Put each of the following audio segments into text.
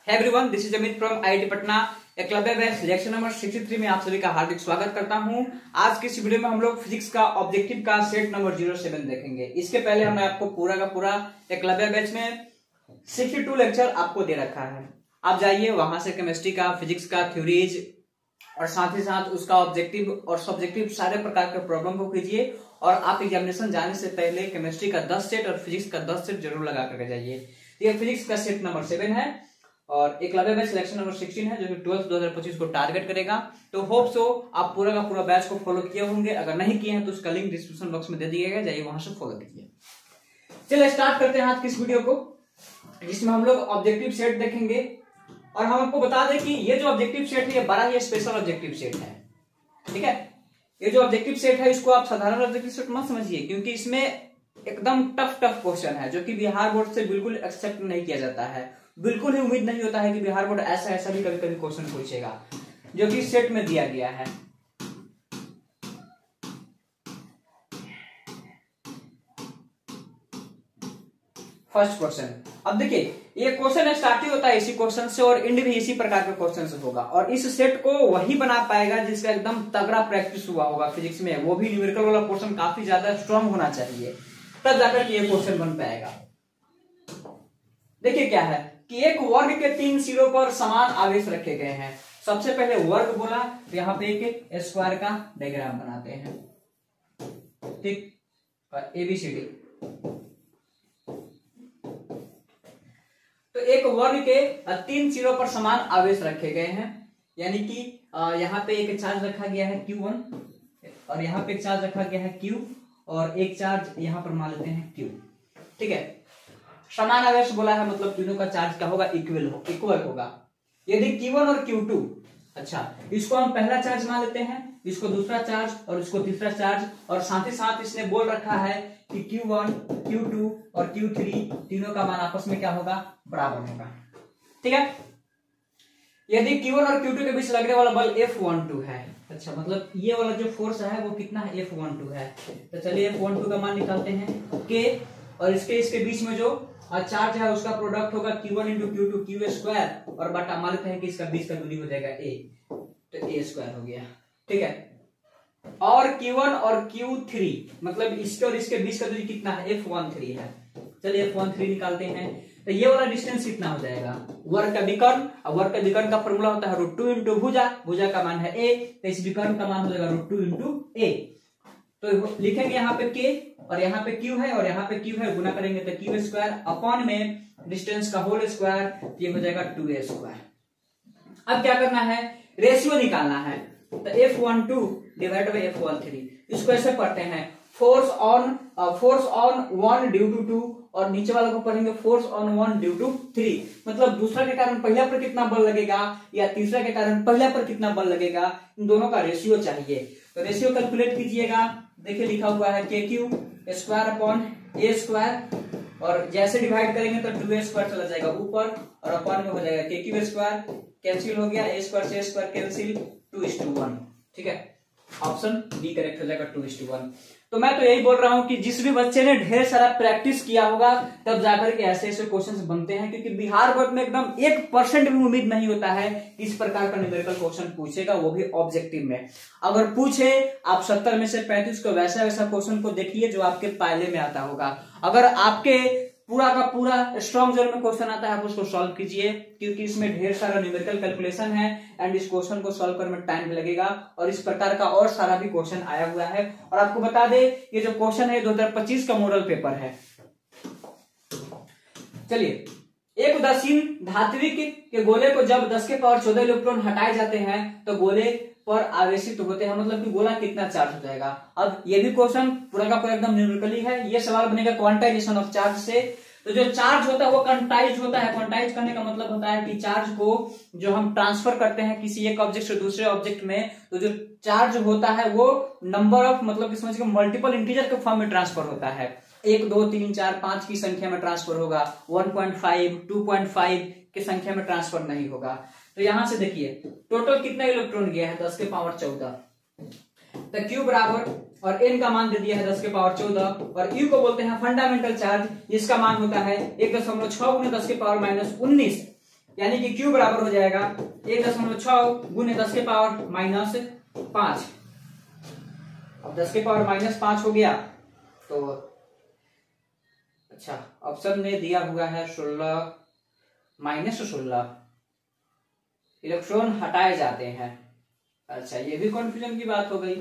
Hey everyone, this is Amit from IIT Patna. Eklavya batch selection number 63 में आप सभी का हार्दिक स्वागत करता हूं। आज की इस वीडियो में हम लोग फिजिक्स का ऑब्जेक्टिव का सेट नंबर 07 देखेंगे। इसके पहले हमने आपको पूरा का पूरा एकलव्य बैच में 62 लेक्चर आपको दे रखा है। आप जाइए वहां से केमिस्ट्री का, फिजिक्स का थ्योरीज और साथ ही साथ उसका ऑब्जेक्टिव और सब्जेक्टिव सारे प्रकार के प्रॉब्लम को कीजिए और आप एग्जामिनेशन जाने से पहले केमिस्ट्री का 10 सेट और फिजिक्स का 10 सेट जरूर लगा करके जाइए। ये फिजिक्स का सेट नंबर 7 है और एकलव्य बैच सिलेक्शन नंबर 16 है जो कि 12 2025 को टारगेट करेगा। तो होप सो आप पूरा का पूरा बैच को फॉलो किए होंगे। अगर नहीं किए हैं तो उसका लिंक डिस्क्रिप्शन बॉक्स में दे दिया गया, जाइए वहां से फॉलो कीजिए। चलिए स्टार्ट करते हैं आज की इस वीडियो को, जिसमें हम लोग ऑब्जेक्टिव सेट देखेंगे। और हम आपको बता दें कि ये जो ऑब्जेक्टिव सेट है ये बड़ा ही स्पेशल ऑब्जेक्टिव सेट है। ठीक है, ये जो ऑब्जेक्टिव सेट है इसको आप साधारण ऑब्जेक्टिव सेट मत समझिए, क्योंकि इसमें एकदम टफ क्वेश्चन है जो कि बिहार बोर्ड से बिल्कुल एक्सेप्ट नहीं किया जाता है। बिल्कुल ही उम्मीद नहीं होता है कि बिहार बोर्ड ऐसा भी कभी कभी क्वेश्चन पूछेगा जो कि सेट में दिया गया है। फर्स्ट क्वेश्चन, अब देखिए ये क्वेश्चन स्टार्ट ही होता है इसी क्वेश्चन से और एंड भी इसी प्रकार के क्वेश्चन से होगा। और इस सेट को वही बना पाएगा जिसका एकदम तगड़ा प्रैक्टिस हुआ होगा फिजिक्स में, वो भी न्यूमेरिकल वाला पोर्शन काफी ज्यादा स्ट्रांग होना चाहिए, तब जाकर ये क्वेश्चन बन पाएगा। देखिए क्या है कि एक वर्ग के 3 सिरों पर समान आवेश रखे गए हैं। सबसे पहले वर्ग बोला तो यहाँ पे एक स्क्वायर का डायग्राम बनाते हैं, ठीक, और एबीसीडी। तो एक वर्ग के 3 सिरों पर समान आवेश रखे गए हैं, यानी कि यहाँ पे एक चार्ज रखा गया है Q1 और यहाँ पे एक चार्ज रखा गया है Q और एक चार्ज यहाँ पर मान लेते हैं Q। ठीक है, समान आवेश बोला है मतलब तीनों का चार्ज क्या होगा, इक्वल होगा। यदि Q1 और Q2, अच्छा इसको हम पहला चार्ज मान लेते हैं, इसको दूसरा चार्ज और इसको तीसरा चार्ज, और साथ ही साथ इसने बोल रखा है कि Q1, Q2 और Q3 तीनों का मान आपस में क्या होगा, बराबर होगा। ठीक है, यदि Q1 और Q2 के बीच लगने वाला बल F12 है, अच्छा मतलब ये वाला जो फोर्स है वो कितना है, F12 है। तो चलिए F12 का मान निकालते हैं K, और इसके बीच में जो चार्ज है उसका प्रोडक्ट होगा Q1 into Q2 Q square, और बटा मान लेते हैं कि इसका बीच का दूरी हो जाएगा A, तो A स्क्वायर हो गया। ठीक है, और Q1 और Q3 मतलब इसके और इसके बीच का दूरी कितना है, F13 है। चलिए F13 निकालते हैं, तो ये वाला डिस्टेंस कितना हो जाएगा, वर्ग का विकर्ण, और वर्ग का विकर्ण का फॉर्मूला होता है √2 इंटू भुजा, भुजा का मान है A, तो इस विकर्ण का मान हो जाएगा √2 इंटू A। तो लिखेंगे यहाँ पे K और यहाँ पे Q है और यहाँ पे Q है, गुना करेंगे तो Q स्क्वायर अपॉन में डिस्टेंस का होल स्क्वायर, ये हो जाएगा 2A स्क्वायर। अब क्या करना है, रेशियो निकालना है, तो F12 डिवाइड बाई F13, इसको ऐसे पढ़ते हैं फोर्स ऑन 1 ड्यू टू 2, और नीचे वाले को पढ़ेंगे फोर्स ऑन 1 ड्यू टू 3, मतलब दूसरा के कारण पहला पर कितना बल लगेगा या तीसरा के कारण पहला पर कितना बल लगेगा, इन दोनों का रेशियो चाहिए। तो रेशियो कैलकुलेट कीजिएगा, देखिए लिखा हुआ है KQ square upon A square, और जैसे डिवाइड करेंगे तो 2A स्क्वायर चला जाएगा ऊपर और अपॉन में हो जाएगा KQ स्क्वायर, कैंसिल हो गया, A स्क्वायर से A स्क्वायर कैंसिल, 2:1। ठीक है, ऑप्शन बी करेक्ट हो जाएगा 2:1। तो मैं तो यही बोल रहा हूं कि जिस भी बच्चे ने ढेर सारा प्रैक्टिस किया होगा तब जाकर के ऐसे ऐसे क्वेश्चंस बनते हैं, क्योंकि बिहार बोर्ड में एकदम 1% भी उम्मीद नहीं होता है कि इस प्रकार का न्यूमेरिकल क्वेश्चन पूछेगा, वो भी ऑब्जेक्टिव में। अगर पूछे आप 70 में से 35 को वैसा क्वेश्चन को देखिए जो आपके पायले में आता होगा। अगर आपके पूरा का पूरा स्ट्रॉन्ग जोन में क्वेश्चन आता है आप उसको सॉल्व कीजिए, क्योंकि इसमें ढेर सारा न्यूमेरिकल कैलकुलेशन है एंड इस क्वेश्चन को सॉल्व करने में टाइम लगेगा, और इस प्रकार का और सारा भी क्वेश्चन आया हुआ है। और आपको बता दे ये जो क्वेश्चन है 2025 का मॉडल पेपर है। चलिए, एक उदासीन धात्विक के गोले को जब 10 के पावर 14 इलेक्ट्रॉन हटाए जाते हैं तो गोले पर आवेशित होते हैं, मतलब कि गोला कितना चार्ज हो जाएगा। अब ये भी क्वेश्चन पूरा का पूरा एकदम न्यूमेरिकली है, ये सवाल बनेगा क्वांटाइजेशन ऑफ चार्ज से। तो जो चार्ज होता है वो क्वांटाइज होता है, क्वांटाइज करने का मतलब होता है कि चार्ज को जो हम ट्रांसफर करते हैं किसी एक ऑब्जेक्ट से दूसरे ऑब्जेक्ट में, तो जो चार्ज होता है वो नंबर ऑफ मतलब समझ के मल्टीपल इंटीजर के फॉर्म में ट्रांसफर होता है, 1 2 3 4 5 की संख्या में ट्रांसफर होगा, 1.5 2.5 की संख्या में ट्रांसफर नहीं होगा। तो यहां से देखिए टोटल कितना इलेक्ट्रॉन गया है, 10 के पावर 14, तो Q बराबर, और N का मान दे दिया है 10 के पावर 14, और U को बोलते हैं फंडामेंटल चार्ज, जिसका मान होता है 1.6 × 10 के पावर -19 यानी कि Q बराबर हो जाएगा 1.6 गुने 10 के पावर माइनस 5। अब 10 के पावर माइनस 5 हो गया तो अच्छा ऑप्शन में दिया हुआ है 16 माइनस 16 इलेक्ट्रॉन हटाए जाते हैं। अच्छा ये भी कंफ्यूजन की बात हो गई।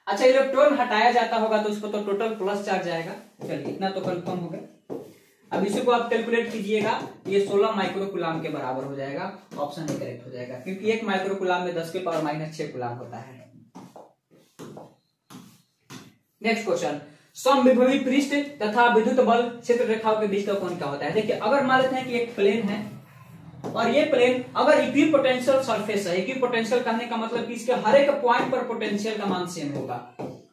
अच्छा इलेक्ट्रॉन हटाया जाता होगा तो उसको तो टोटल प्लस चार्ज आएगा। चलिए इतना तो कंफर्म हो गया। अब इसी को आप कैलकुलेट कीजिएगा, ये 16 माइक्रोकुलाम के बराबर हो जाएगा। ऑप्शन ए करेक्ट हो जाएगा क्योंकि 1 माइक्रोकुलाम में 10 के पावर माइनस 6 कुलाम होता है। नेक्स्ट क्वेश्चन, समविभवी पृष्ठ तथा विद्युत बल क्षेत्र रेखाओं के बीच का कोण क्या होता है। देखिए अगर मान लेते हैं कि एक प्लेन है और ये प्लेन अगर इक्विपोटेंशियल सरफेस है, इक्विपोटेंशियल कहने का मतलब कि इसके हर एक पॉइंट पर पोटेंशियल का मान सेम होगा,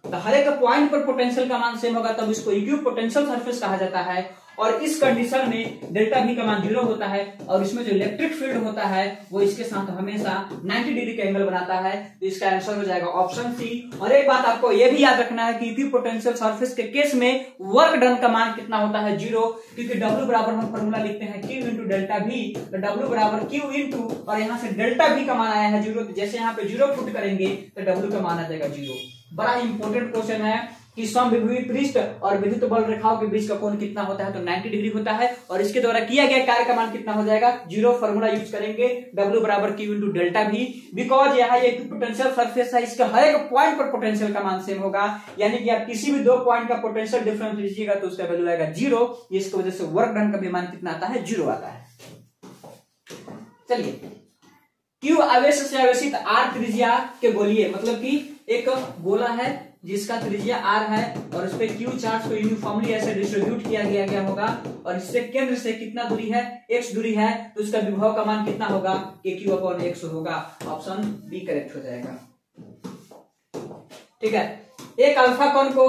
तो हर एक पॉइंट पर पोटेंशियल का मान सेम होगा तब इसको इक्विपोटेंशियल सरफेस कहा जाता है। और इस कंडीशन में डेल्टा V का मान 0 होता है और इसमें जो इलेक्ट्रिक फील्ड होता है वो इसके साथ हमेशा 90 डिग्री का एंगल बनाता है। तो इसका आंसर हो जाएगा ऑप्शन सी। और एक बात आपको ये भी याद रखना है कि इक्विपोटेंशियल सरफेस के केस में वर्क डन का मान कितना होता है 0, क्योंकि W बराबर हम फॉर्मूला लिखते हैं Q इंटू डेल्टा V। तो W बराबर Q इंटू और यहाँ से डेल्टा V का मान आया है 0, जैसे यहाँ पे 0 पुट करेंगे तो W का मान आ जाएगा 0। बड़ा इंपॉर्टेंट क्वेश्चन है कि समविभवी पृष्ठ और विद्युत बल रेखाओं के बीच का कोण कितना होता है, तो 90 डिग्री होता है और इसके द्वारा किया गया कार्य का मान कितना हो जाएगा 0। फॉर्मूला यूज करेंगे W बराबर Q into delta V। Because यहाँ ये पोटेंशियल सरफेस है, इसके हर एक पॉइंट पर पोटेंशियल का मान सेम होगा, यानी कि आप किसी भी 2 पॉइंट का पोटेंशियल डिफरेंस लीजिएगा तो उसका वैल्यू आएगा 0। इसकी वजह से वर्क डन का भी मान कितना आता है 0 आता है। चलिए Q आवेश से आवेशित R त्रिज्या के गोलीय, मतलब कि एक गोला है जिसका त्रिज्या R है और उस पे Q चार्ज को यूनिफॉर्मली ऐसे डिस्ट्रीब्यूट किया गया होगा और इससे केंद्र से कितना दूरी है x दूरी है, तो उसका विभव का मान कितना होगा कि Q/x होगा। ऑप्शन बी करेक्ट हो जाएगा। ठीक है, एक अल्फा कण को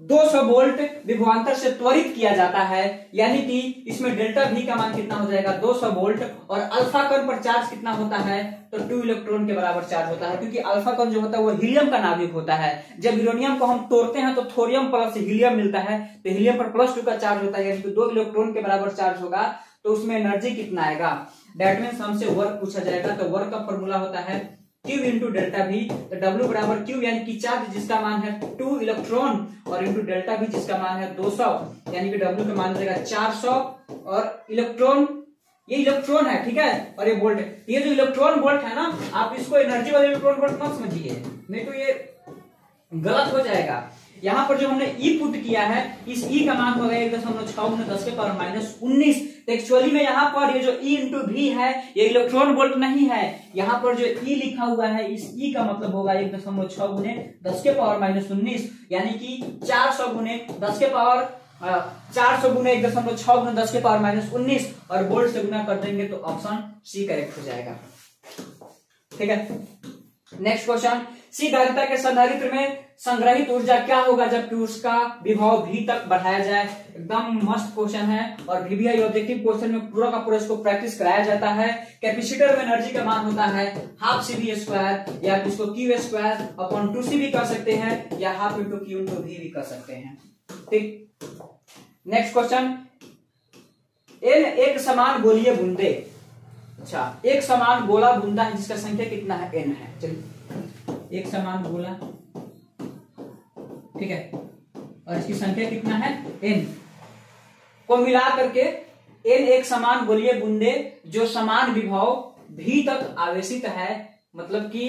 200 वोल्ट विभवांतर से त्वरित किया जाता है, यानी कि इसमें डेल्टा V का मान कितना हो जाएगा 200 वोल्ट और अल्फा कण पर चार्ज कितना होता है तो 2 इलेक्ट्रॉन के बराबर चार्ज होता है, क्योंकि अल्फा कण जो होता है वो हीलियम का नाभिक होता है। जब यूरेनियम को हम तोड़ते हैं तो थोरियम प्लस हीलियम मिलता है, तो हीलियम पर +2 का चार्ज होता है, यानी कि 2 इलेक्ट्रॉन के बराबर चार्ज होगा। तो उसमें एनर्जी कितना आएगा, दैट मीन्स हमसे वर्क पूछा जाएगा, तो वर्क का फॉर्मूला होता है Q इंटू डेल्टा V। तो W बराबर Q यानी कि चार्ज जिसका मान है 2 इलेक्ट्रॉन और इंटू डेल्टा V जिसका मान है 200, यानी कि W का मान हो जाएगा 400 और इलेक्ट्रॉन, ये इलेक्ट्रॉन है ठीक है और ये वोल्ट है। ये जो इलेक्ट्रॉन वोल्ट है ना, आप इसको एनर्जी वाले इलेक्ट्रॉन वोल्ट मत समझिए, नहीं तो ये गलत हो जाएगा। यहाँ पर जो हमने E पुट किया है, इस E का मान होगा 1.6 गुना 10 के पावर माइनस 19। तो एक्चुअली में यहाँ पर ये जो E इंटू V है ये इलेक्ट्रॉन वोल्ट नहीं है, यहाँ पर जो E लिखा हुआ है इस E का मतलब होगा 1.6 गुने 10 के पावर माइनस 19, यानी कि 400 गुने 10 के पावर 400 गुने 1.6 गुने 10 के पावर माइनस 19 और वोल्ट से गुना कर देंगे तो ऑप्शन सी करेक्ट हो जाएगा। ठीक है, नेक्स्ट क्वेश्चन, सी धारिता के संधारित्र में संग्रहित ऊर्जा क्या होगा जबकि उसका विभव V तक बढ़ाया जाए। एकदम मस्त क्वेश्चन है और VBI ऑब्जेक्टिव क्वेश्चन में पूरा का पूरा इसको प्रैक्टिस कराया जाता है। कैपेसिटर में एनर्जी का मान होता है ½ या इसको Q²/2C भी कर सकते हैं या ½ × Q × V भी कर सकते हैं। ठीक, नेक्स्ट क्वेश्चन, N एक समान गोलीय बूंदे, अच्छा एक समान गोला बूंदा है जिसका संख्या कितना है N है। चलिए एक समान गोला, ठीक है, और इसकी संख्या कितना है N को मिला करके N एक समान गोलीय बूंदे जो समान विभव V तक आवेशित है, मतलब कि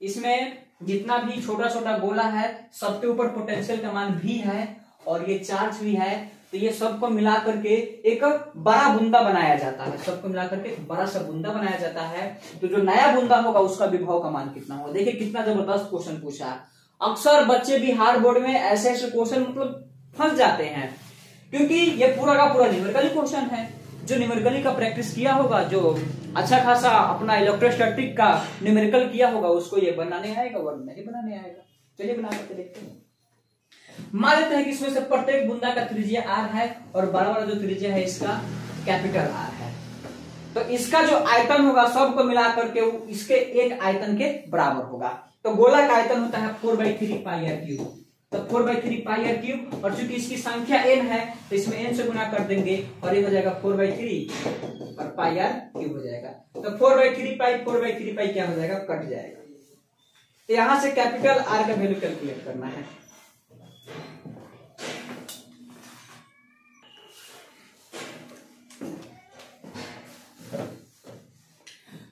इसमें जितना भी छोटा छोटा गोला है सबके ऊपर पोटेंशियल का मान V है और ये चार्ज भी है, तो ये सबको मिला करके एक बड़ा बूंदा बनाया जाता है, सबको मिला करके बड़ा सा बूंदा बनाया जाता है। तो जो नया बूंदा होगा उसका विभव का मान कितना होगा। देखिए कितना जबरदस्त क्वेश्चन पूछा है। अक्सर बच्चे बिहार बोर्ड में ऐसे ऐसे क्वेश्चन मतलब फंस जाते हैं, क्योंकि ये पूरा का पूरा न्यूमेरिकली क्वेश्चन है। जो न्यूमेरिकली का प्रैक्टिस किया होगा, जो अच्छा खासा अपना इलेक्ट्रोस्टैटिक का न्यूमेरिकल किया होगा, उसको ये बनाने आएगा वरना नहीं बनाने आएगा। चलिए बना करके देखते हैं। मान लेते हैं कि इसमें से प्रत्येक बूंदा का त्रिज्या R है और बड़ा वाला जो त्रिज्या है इसका कैपिटल R है, तो इसका जो आयतन होगा सबको मिला करके इसके एक आयतन के बराबर होगा। तो गोला का आयतन होता है 4/3 πr3। तो 4/3 पाई r क्यूब, और चूंकि इसकी संख्या n है तो इसमें n से गुना कर देंगे और ये हो जाएगा 4/3 और पाई r क्यूब हो जाएगा। तो 4/3 पाई क्या हो जाएगा, कट जाएगा। तो यहां से कैपिटल R का वैल्यू कैलकुलेट करना है।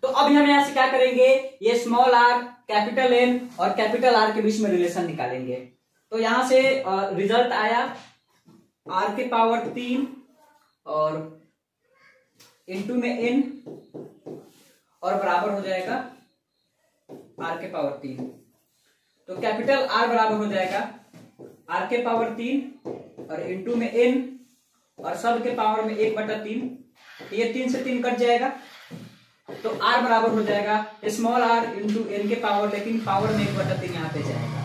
तो अब हम यहां से क्या करेंगे, ये स्मॉल r, कैपिटल N और कैपिटल R के बीच में रिलेशन निकालेंगे। तो यहां से रिजल्ट आया r के पावर 3 और इनटू में n और बराबर हो जाएगा r के पावर 3। तो कैपिटल R बराबर हो जाएगा r के पावर 3 और इनटू में n और सब के पावर में 1/3। ये 3 से 3 कट जाएगा तो r बराबर हो जाएगा स्मॉल r इंटू n के पावर, लेकिन पावर में 1/3 यहाँ पे जाएगा।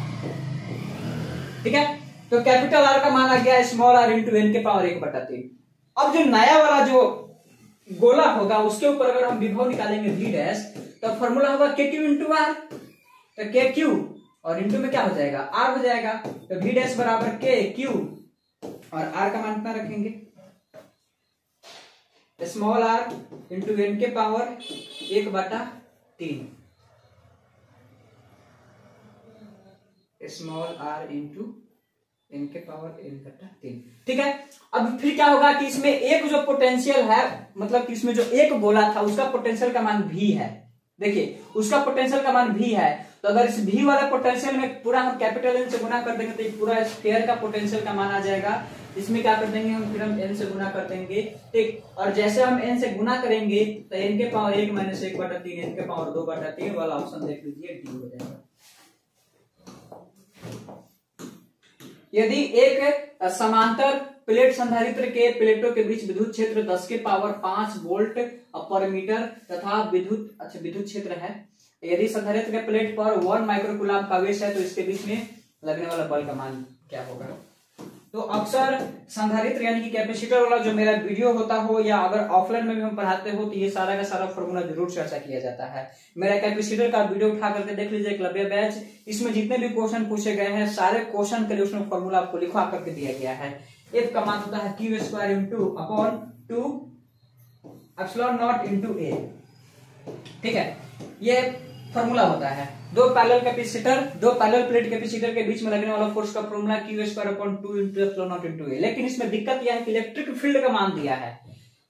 ठीक है, तो कैपिटल R का मान आ गया स्मॉल r इंटू n के पावर 1/3। अब जो नया वाला जो गोला होगा उसके ऊपर अगर हम विभव निकालेंगे v डैश, तो फॉर्मूला होगा k क्यू इंटू r। तो k क्यू और इंटू में क्या हो जाएगा, r हो जाएगा। तो v डैश बराबर k क्यू और r का मान कितना रखेंगे, स्मॉल r इंटू n के power 1/3, small r into n के पावर 1/3। ठीक है, अब फिर क्या होगा कि इसमें एक जो पोटेंशियल है, मतलब कि इसमें जो एक गोला था उसका पोटेंशियल का मान v है। देखिए उसका पोटेंशियल का मान v है, तो अगर इस v वाला पोटेंशियल में पूरा हम कैपिटल N से गुना कर देंगे तो ये पूरा स्फीयर का पोटेंशियल का मान आ जाएगा। इसमें क्या कर देंगे हम, फिर हम n से गुना कर देंगे। ठीक, और जैसे हम n से गुना करेंगे तो n के पावर 1 माइनस 1/3, n के पावर 2/3 वाला ऑप्शन देख लीजिए, डी हो जाएगा। यदि एक समांतर प्लेट संधारित्र के प्लेटों के बीच विद्युत क्षेत्र 10 के पावर 5 वोल्ट पर मीटर तथा विद्युत क्षेत्र है, यदि संधारित्र के प्लेट पर 1 माइक्रोकूलम का आवेश है तो इसके बीच में लगने वाला बल का मान क्या होगा। तो अक्सर संधारित्र यानी कि कैपेसिटर वाला जो मेरा वीडियो होता हो या अगर ऑफलाइन में भी हम पढ़ाते हो तो ये सारा का सारा फॉर्मूला जरूर चर्चा किया जाता है। मेरा कैपेसिटर का वीडियो उठा करके देख लीजिए, एकलव्य बैच। इसमें जितने भी क्वेश्चन पूछे गए हैं सारे क्वेश्चन के लिए उसमें फॉर्मूला आपको लिखवा करके दिया गया है। एफ का मान होता है Q square into upon 2 epsilon not into A. ठीक है, ये फॉर्मूला होता है। दो पैरेलल प्लेट कैपेसिटर के बीच में लगने वाला फोर्स का formula Q square upon 2 into epsilon not into A. लेकिन इसमें दिक्कत यह है कि इलेक्ट्रिक फील्ड का मान दिया है।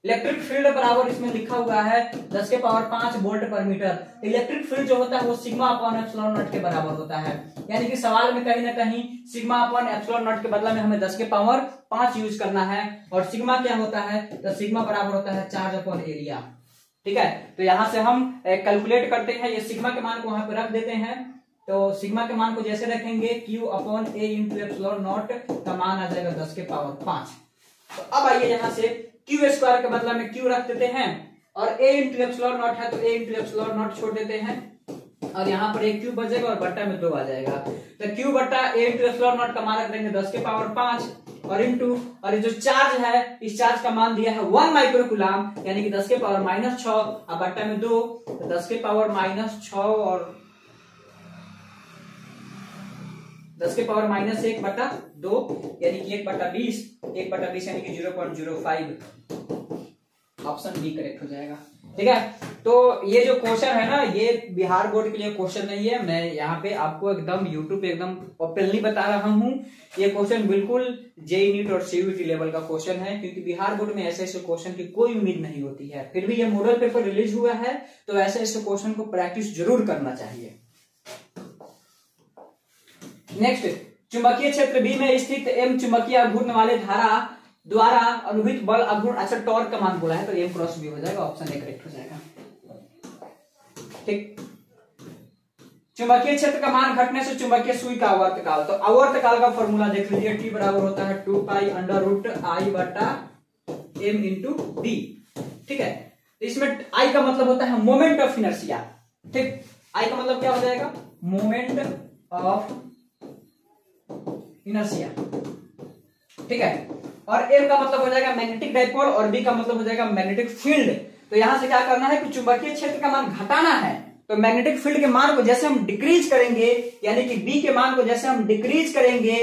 इलेक्ट्रिक फील्ड बराबर इसमें लिखा हुआ है 10 के पावर 5 वोल्ट पर मीटर। इलेक्ट्रिक फील्ड जो होता है वो सिग्मा अपॉन एप्सिलॉन नॉट के बराबर होता है। यानी कि सवाल में कहीं ना कहीं सिग्मा अपॉन एप्सिलॉन नॉट के बदला में हमें 10 के पावर 5 यूज करना है। और सिग्मा क्या होता है, तो सिग्मा बराबर होता है चार्ज अपॉन एरिया। ठीक है, तो यहां से हम कैलकुलेट करते हैं, ये सिग्मा के मान को वहां पर रख देते हैं। तो सिग्मा के मान को जैसे रखेंगे Q upon A into epsilon not का मान आ जाएगा 10 के पावर 5। तो अब आइए यहां से क्यू स्क्वायर के बदला में Q रख देते हैं और a इंटू एप्सिलॉन नॉट है तो a इंटू एप्सिलॉन नॉट छोड़ देते हैं और यहाँ पर एक क्यूब बचेगा और बट्टा में 2 आ जाएगा। तो Q बट्टा a इंटू एप्सिलॉन नॉट का मान रख देंगे 10 के पावर 5 और इंटू, और जो चार्ज है इस चार्ज का मान दिया है 1 माइक्रोकूलम यानी कि 10 के पावर -6 और बट्टा में 2 तो 10 के पावर -6 और 10 के पावर -1/2 यानी कि 1/20 यानी कि 0.05। ऑप्शन बी करेक्ट हो जाएगा। ठीक है, तो ये जो क्वेश्चन है ना ये बिहार बोर्ड के लिए क्वेश्चन नहीं है। मैं यहाँ पे आपको एकदम यूट्यूब पे एकदम ओपनली बता रहा हूँ। ये क्वेश्चन बिल्कुल जेईई नीट और सीयूईटी लेवल का क्वेश्चन है, क्योंकि बिहार बोर्ड में ऐसे ऐसे क्वेश्चन की कोई उम्मीद नहीं होती है। फिर भी ये मॉडल पेपर रिलीज हुआ है तो ऐसे ऐसे क्वेश्चन को प्रैक्टिस जरूर करना चाहिए। नेक्स्ट, चुंबकीय क्षेत्र बी में स्थित एम चुंबकीय घूर्णन वाले धारा द्वारा अनुभूत बल अघूर्ण, अच्छा टॉर्क का मान बोला है तो एम क्रॉस बी हो जाएगा। ऑप्शन ए करेक्ट हो जाएगा। ठीक, चुंबकीय क्षेत्र का मान घटने से चुंबकीय सुई का आवर्तकाल, तो आवर्तकाल का फॉर्मूला देख लीजिए, टी बराबर होता है 2 पाई अंडर रूट आई बटा एम इंटू डी। ठीक है, तो इसमें आई का मतलब होता है मोमेंट ऑफ इनर्शिया। ठीक, आई का मतलब क्या हो जाएगा, मोमेंट ऑफ इनर्शिया। ठीक है, और एम का मतलब हो जाएगा मैग्नेटिक डाइपोल और बी का मतलब हो जाएगा मैग्नेटिक फील्ड। तो यहां से क्या करना है कि चुंबकीय क्षेत्र का मान घटाना है तो मैग्नेटिक फील्ड के मान को जैसे हम डिक्रीज करेंगे, यानी कि बी के मान को जैसे हम डिक्रीज करेंगे,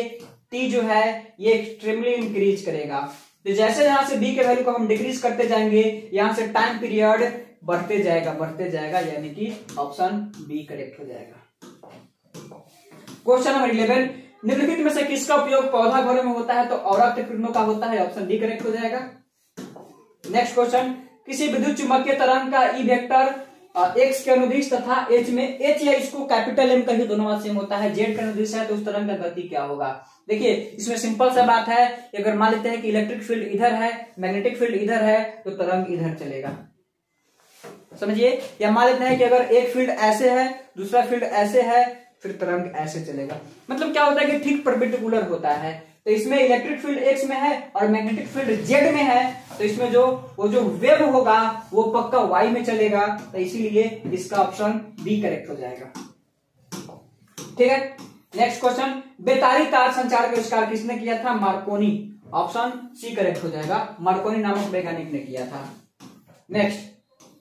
टी जो है ये एक्सट्रीमली इंक्रीज करेगा। तो जैसे यहां से बी के वैल्यू को हम डिक्रीज करते जाएंगे, यहां से टाइम पीरियड बढ़ते जाएगा, यानी कि ऑप्शन बी करेक्ट हो जाएगा। क्वेश्चन नंबर 11, निम्नलिखित में से किसका उपयोग पौधा घरों में होता है? तो औरत किरणों का होता है, ऑप्शन डी करेक्ट हो जाएगा। नेक्स्ट क्वेश्चन, किसी विद्युत चुंबकीय तरंग का ई वेक्टर एक्स के अनुदिश तथा एच में, एच या इसको कैपिटल एम का ही दोनों बात सेम होता है, जेड का अनुदिश है तो उस तरंग का गति क्या होगा? देखिए इसमें सिंपल सा बात है, अगर मान लेते हैं कि इलेक्ट्रिक फील्ड इधर है, मैग्नेटिक फील्ड इधर है, तो तरंग इधर चलेगा, समझिए। या मान लेते हैं कि अगर एक फील्ड ऐसे है, दूसरा फील्ड ऐसे है, फिर तरंग ऐसे चलेगा। मतलब क्या होता है कि ठीक परपेंडिकुलर होता है। तो इसमें इलेक्ट्रिक फील्ड एक्स में है और मैग्नेटिक फील्ड जेड में है, तो इसमें वो जो वेव होगा वो पक्का वाई में चलेगा, तो इसीलिए इसका ऑप्शन बी करेक्ट हो जाएगा। ठीक है, नेक्स्ट क्वेश्चन, बेतारी तार संचार का आविष्कार किसने किया था? मार्कोनी, ऑप्शन सी करेक्ट हो जाएगा, मार्कोनी नामक वैज्ञानिक ने किया था। नेक्स्ट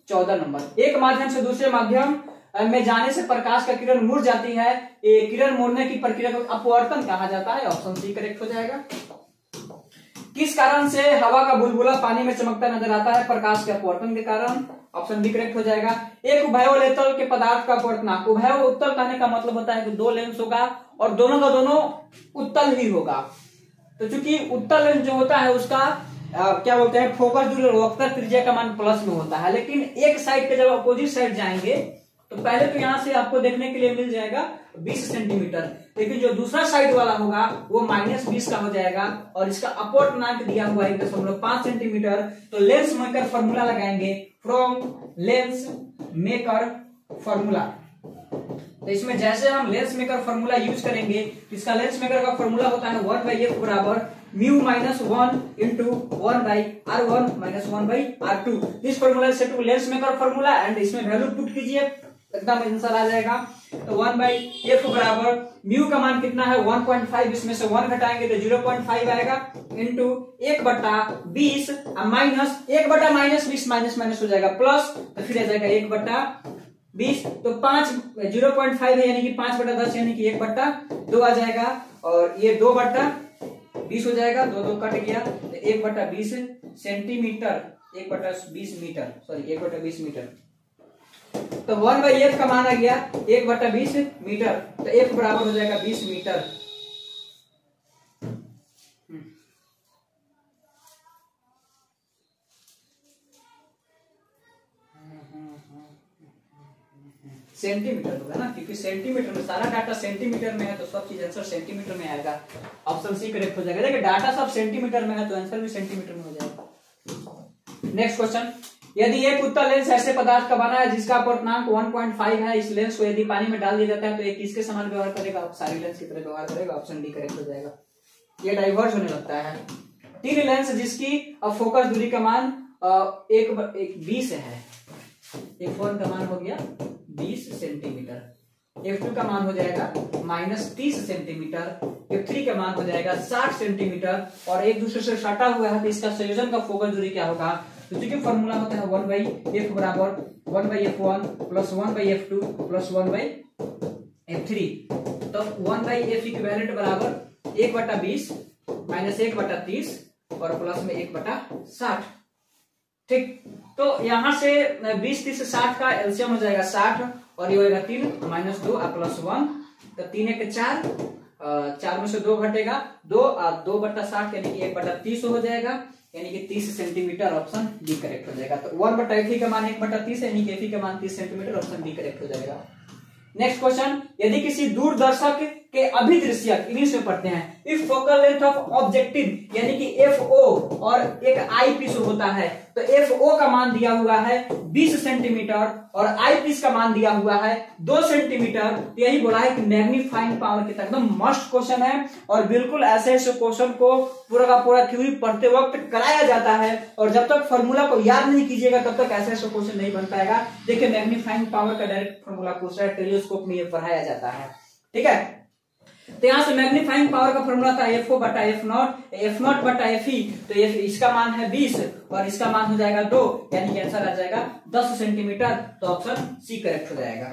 14 नंबर, एक माध्यम से दूसरे माध्यम में जाने से प्रकाश का किरण मुड़ जाती है, ये किरण मुड़ने की प्रक्रिया को अपवर्तन कहा जाता है, ऑप्शन सी करेक्ट हो जाएगा। किस कारण से हवा का बुलबुला पानी में चमकता नजर आता है? प्रकाश के अपवर्तन के कारण, ऑप्शन बी करेक्ट हो जाएगा। एक उभयोलेतल के पदार्थ का अपवर्तनांक, उभय उत्तल कहने का मतलब होता है कि दो लेंस होगा और दोनों का दोनों उत्तल ही होगा। तो चूंकि उत्तल लेंस जो होता है उसका क्या बोलते हैं, फोकस दूरी और वक्र त्रिज्या का मान प्लस में होता है, लेकिन एक साइड के जब अपोजिट साइड जाएंगे तो पहले तो यहां से आपको देखने के लिए मिल जाएगा 20 सेंटीमीटर, लेकिन जो दूसरा साइड वाला होगा वो -20 का हो जाएगा और इसका अपवर्तनांक दिया हुआ है 1.5 सेंटीमीटर। तो लेंस मेकर फॉर्मूला लगाएंगे, फ्रॉम लेंस मेकर फॉर्मूला। तो इसमें जैसे हम लेंस मेकर फॉर्मूला यूज करेंगे, इसका लेंस मेकर का फॉर्मूला होता है 1/f बराबर mu minus 1 into 1/r1 minus 1/r2। This formula is set to lens maker formula and इसमें वैल्यू पुट कीजिए, एकदम आंसर आ जाएगा। तो 1/f बराबर म्यू का मान कितना है 1.5, इसमें से 1 घटाएंगे तो 0.5 आएगा, इंटू 1/20 माइनस 1/-20 माइनस माइनस हो जाएगा प्लस, तो फिर आ जाएगा 1/20। तो 0.5 है यानी कि 5/10 यानी कि 1/2 आ जाएगा और ये 2/20 हो जाएगा, 2 कट गया तो 1/20 सेंटीमीटर, 1/20 मीटर, सॉरी 1/20 मीटर। तो 1/f का मान आ गया 1/20 मीटर, तो f बराबर हो जाएगा 20 मीटर। सेंटीमीटर होगा ना, क्योंकि सेंटीमीटर में सारा डाटा सेंटीमीटर में है तो सब चीज आंसर सेंटीमीटर में आएगा, ऑप्शन सी करेक्ट हो जाएगा। देखिए डाटा सब सेंटीमीटर में है तो आंसर भी सेंटीमीटर में हो जाएगा। नेक्स्ट क्वेश्चन, यदि एक उत्तल लेंस ऐसे पदार्थ का बना है जिसका अपवर्तनांक 1.5 है, इस लेंस को यदि पानी में डाल दिया जाता है तो ये किसके समान व्यवहार करेगा? आप सारी लेंस की तरह व्यवहार करेगा, ऑप्शन डी करेक्ट हो जाएगा। ये डाइवर्ज होने लगता है। 3 लेंस जिसकी फोकस दूरी का मान 20 है, f1 का मान हो गया 20 सेंटीमीटर, f2 का मान हो जाएगा -30 सेंटीमीटर, f3 का मान हो जाएगा 60 सेंटीमीटर और एक दूसरे से सटा हुआ है तो इसका संयोजन का फोकस दूरी क्या होगा? तो चूंकि फॉर्मूला होता है 1/f बराबर 1/f1 plus 1/f2 plus 1/f3, तो 1/f इक्विवेलेंट बराबर 1/20 माइनस 1/30 और प्लस में 1/60। ठीक, तो यहां से 20 30 60 का एलसीएम हो जाएगा 60 और ये होगा 3 -2 प्लस 1, तो 3 1 4, 4 में से 2 घटेगा 2/60 यानी कि 1/30 हो जाएगा, यानी कि 30 सेंटीमीटर, ऑप्शन डी करेक्ट हो जाएगा। तो 1/f का मान 1/30 यानी कि f का मान 30 सेंटीमीटर, ऑप्शन डी करेक्ट हो जाएगा। नेक्स्ट क्वेश्चन, यदि किसी दूरदर्शक के अभिदृश्यक, इंग्लिश में पढ़ते हैं, if focal length of objective यानी कि FO और एक आई पीस होता है, तो FO का मान दिया हुआ है 20 सेंटीमीटर और आई पीस का मान दिया हुआ है 2 सेंटीमीटर। तो यही बोला है कि मैग्नीफाइंग पावर कितना, एकदम मस्ट क्वेश्चन है और बिल्कुल ऐसे क्वेश्चन को पूरा का पूरा थ्योरी पढ़ते वक्त कराया जाता है और जब तक फॉर्मूला को याद नहीं कीजिएगा तब तक ऐसे क्वेश्चन नहीं बन पाएगा। देखिए मैग्नीफाइंग पावर का डायरेक्ट फॉर्मूला पूछ रहा है, टेलीस्कोप में ये पढ़ाया जाता है। ठीक है, तो यहाँ से मैग्नीफाइंग पावर का फॉर्मूला था F0 बटा F0 बटा Fe, तो इसका मान है 20 और इसका मान हो जाएगा 2, यानी कि आंसर आ जाएगा 10 सेंटीमीटर। तो ऑप्शन सी करेक्ट हो जाएगा।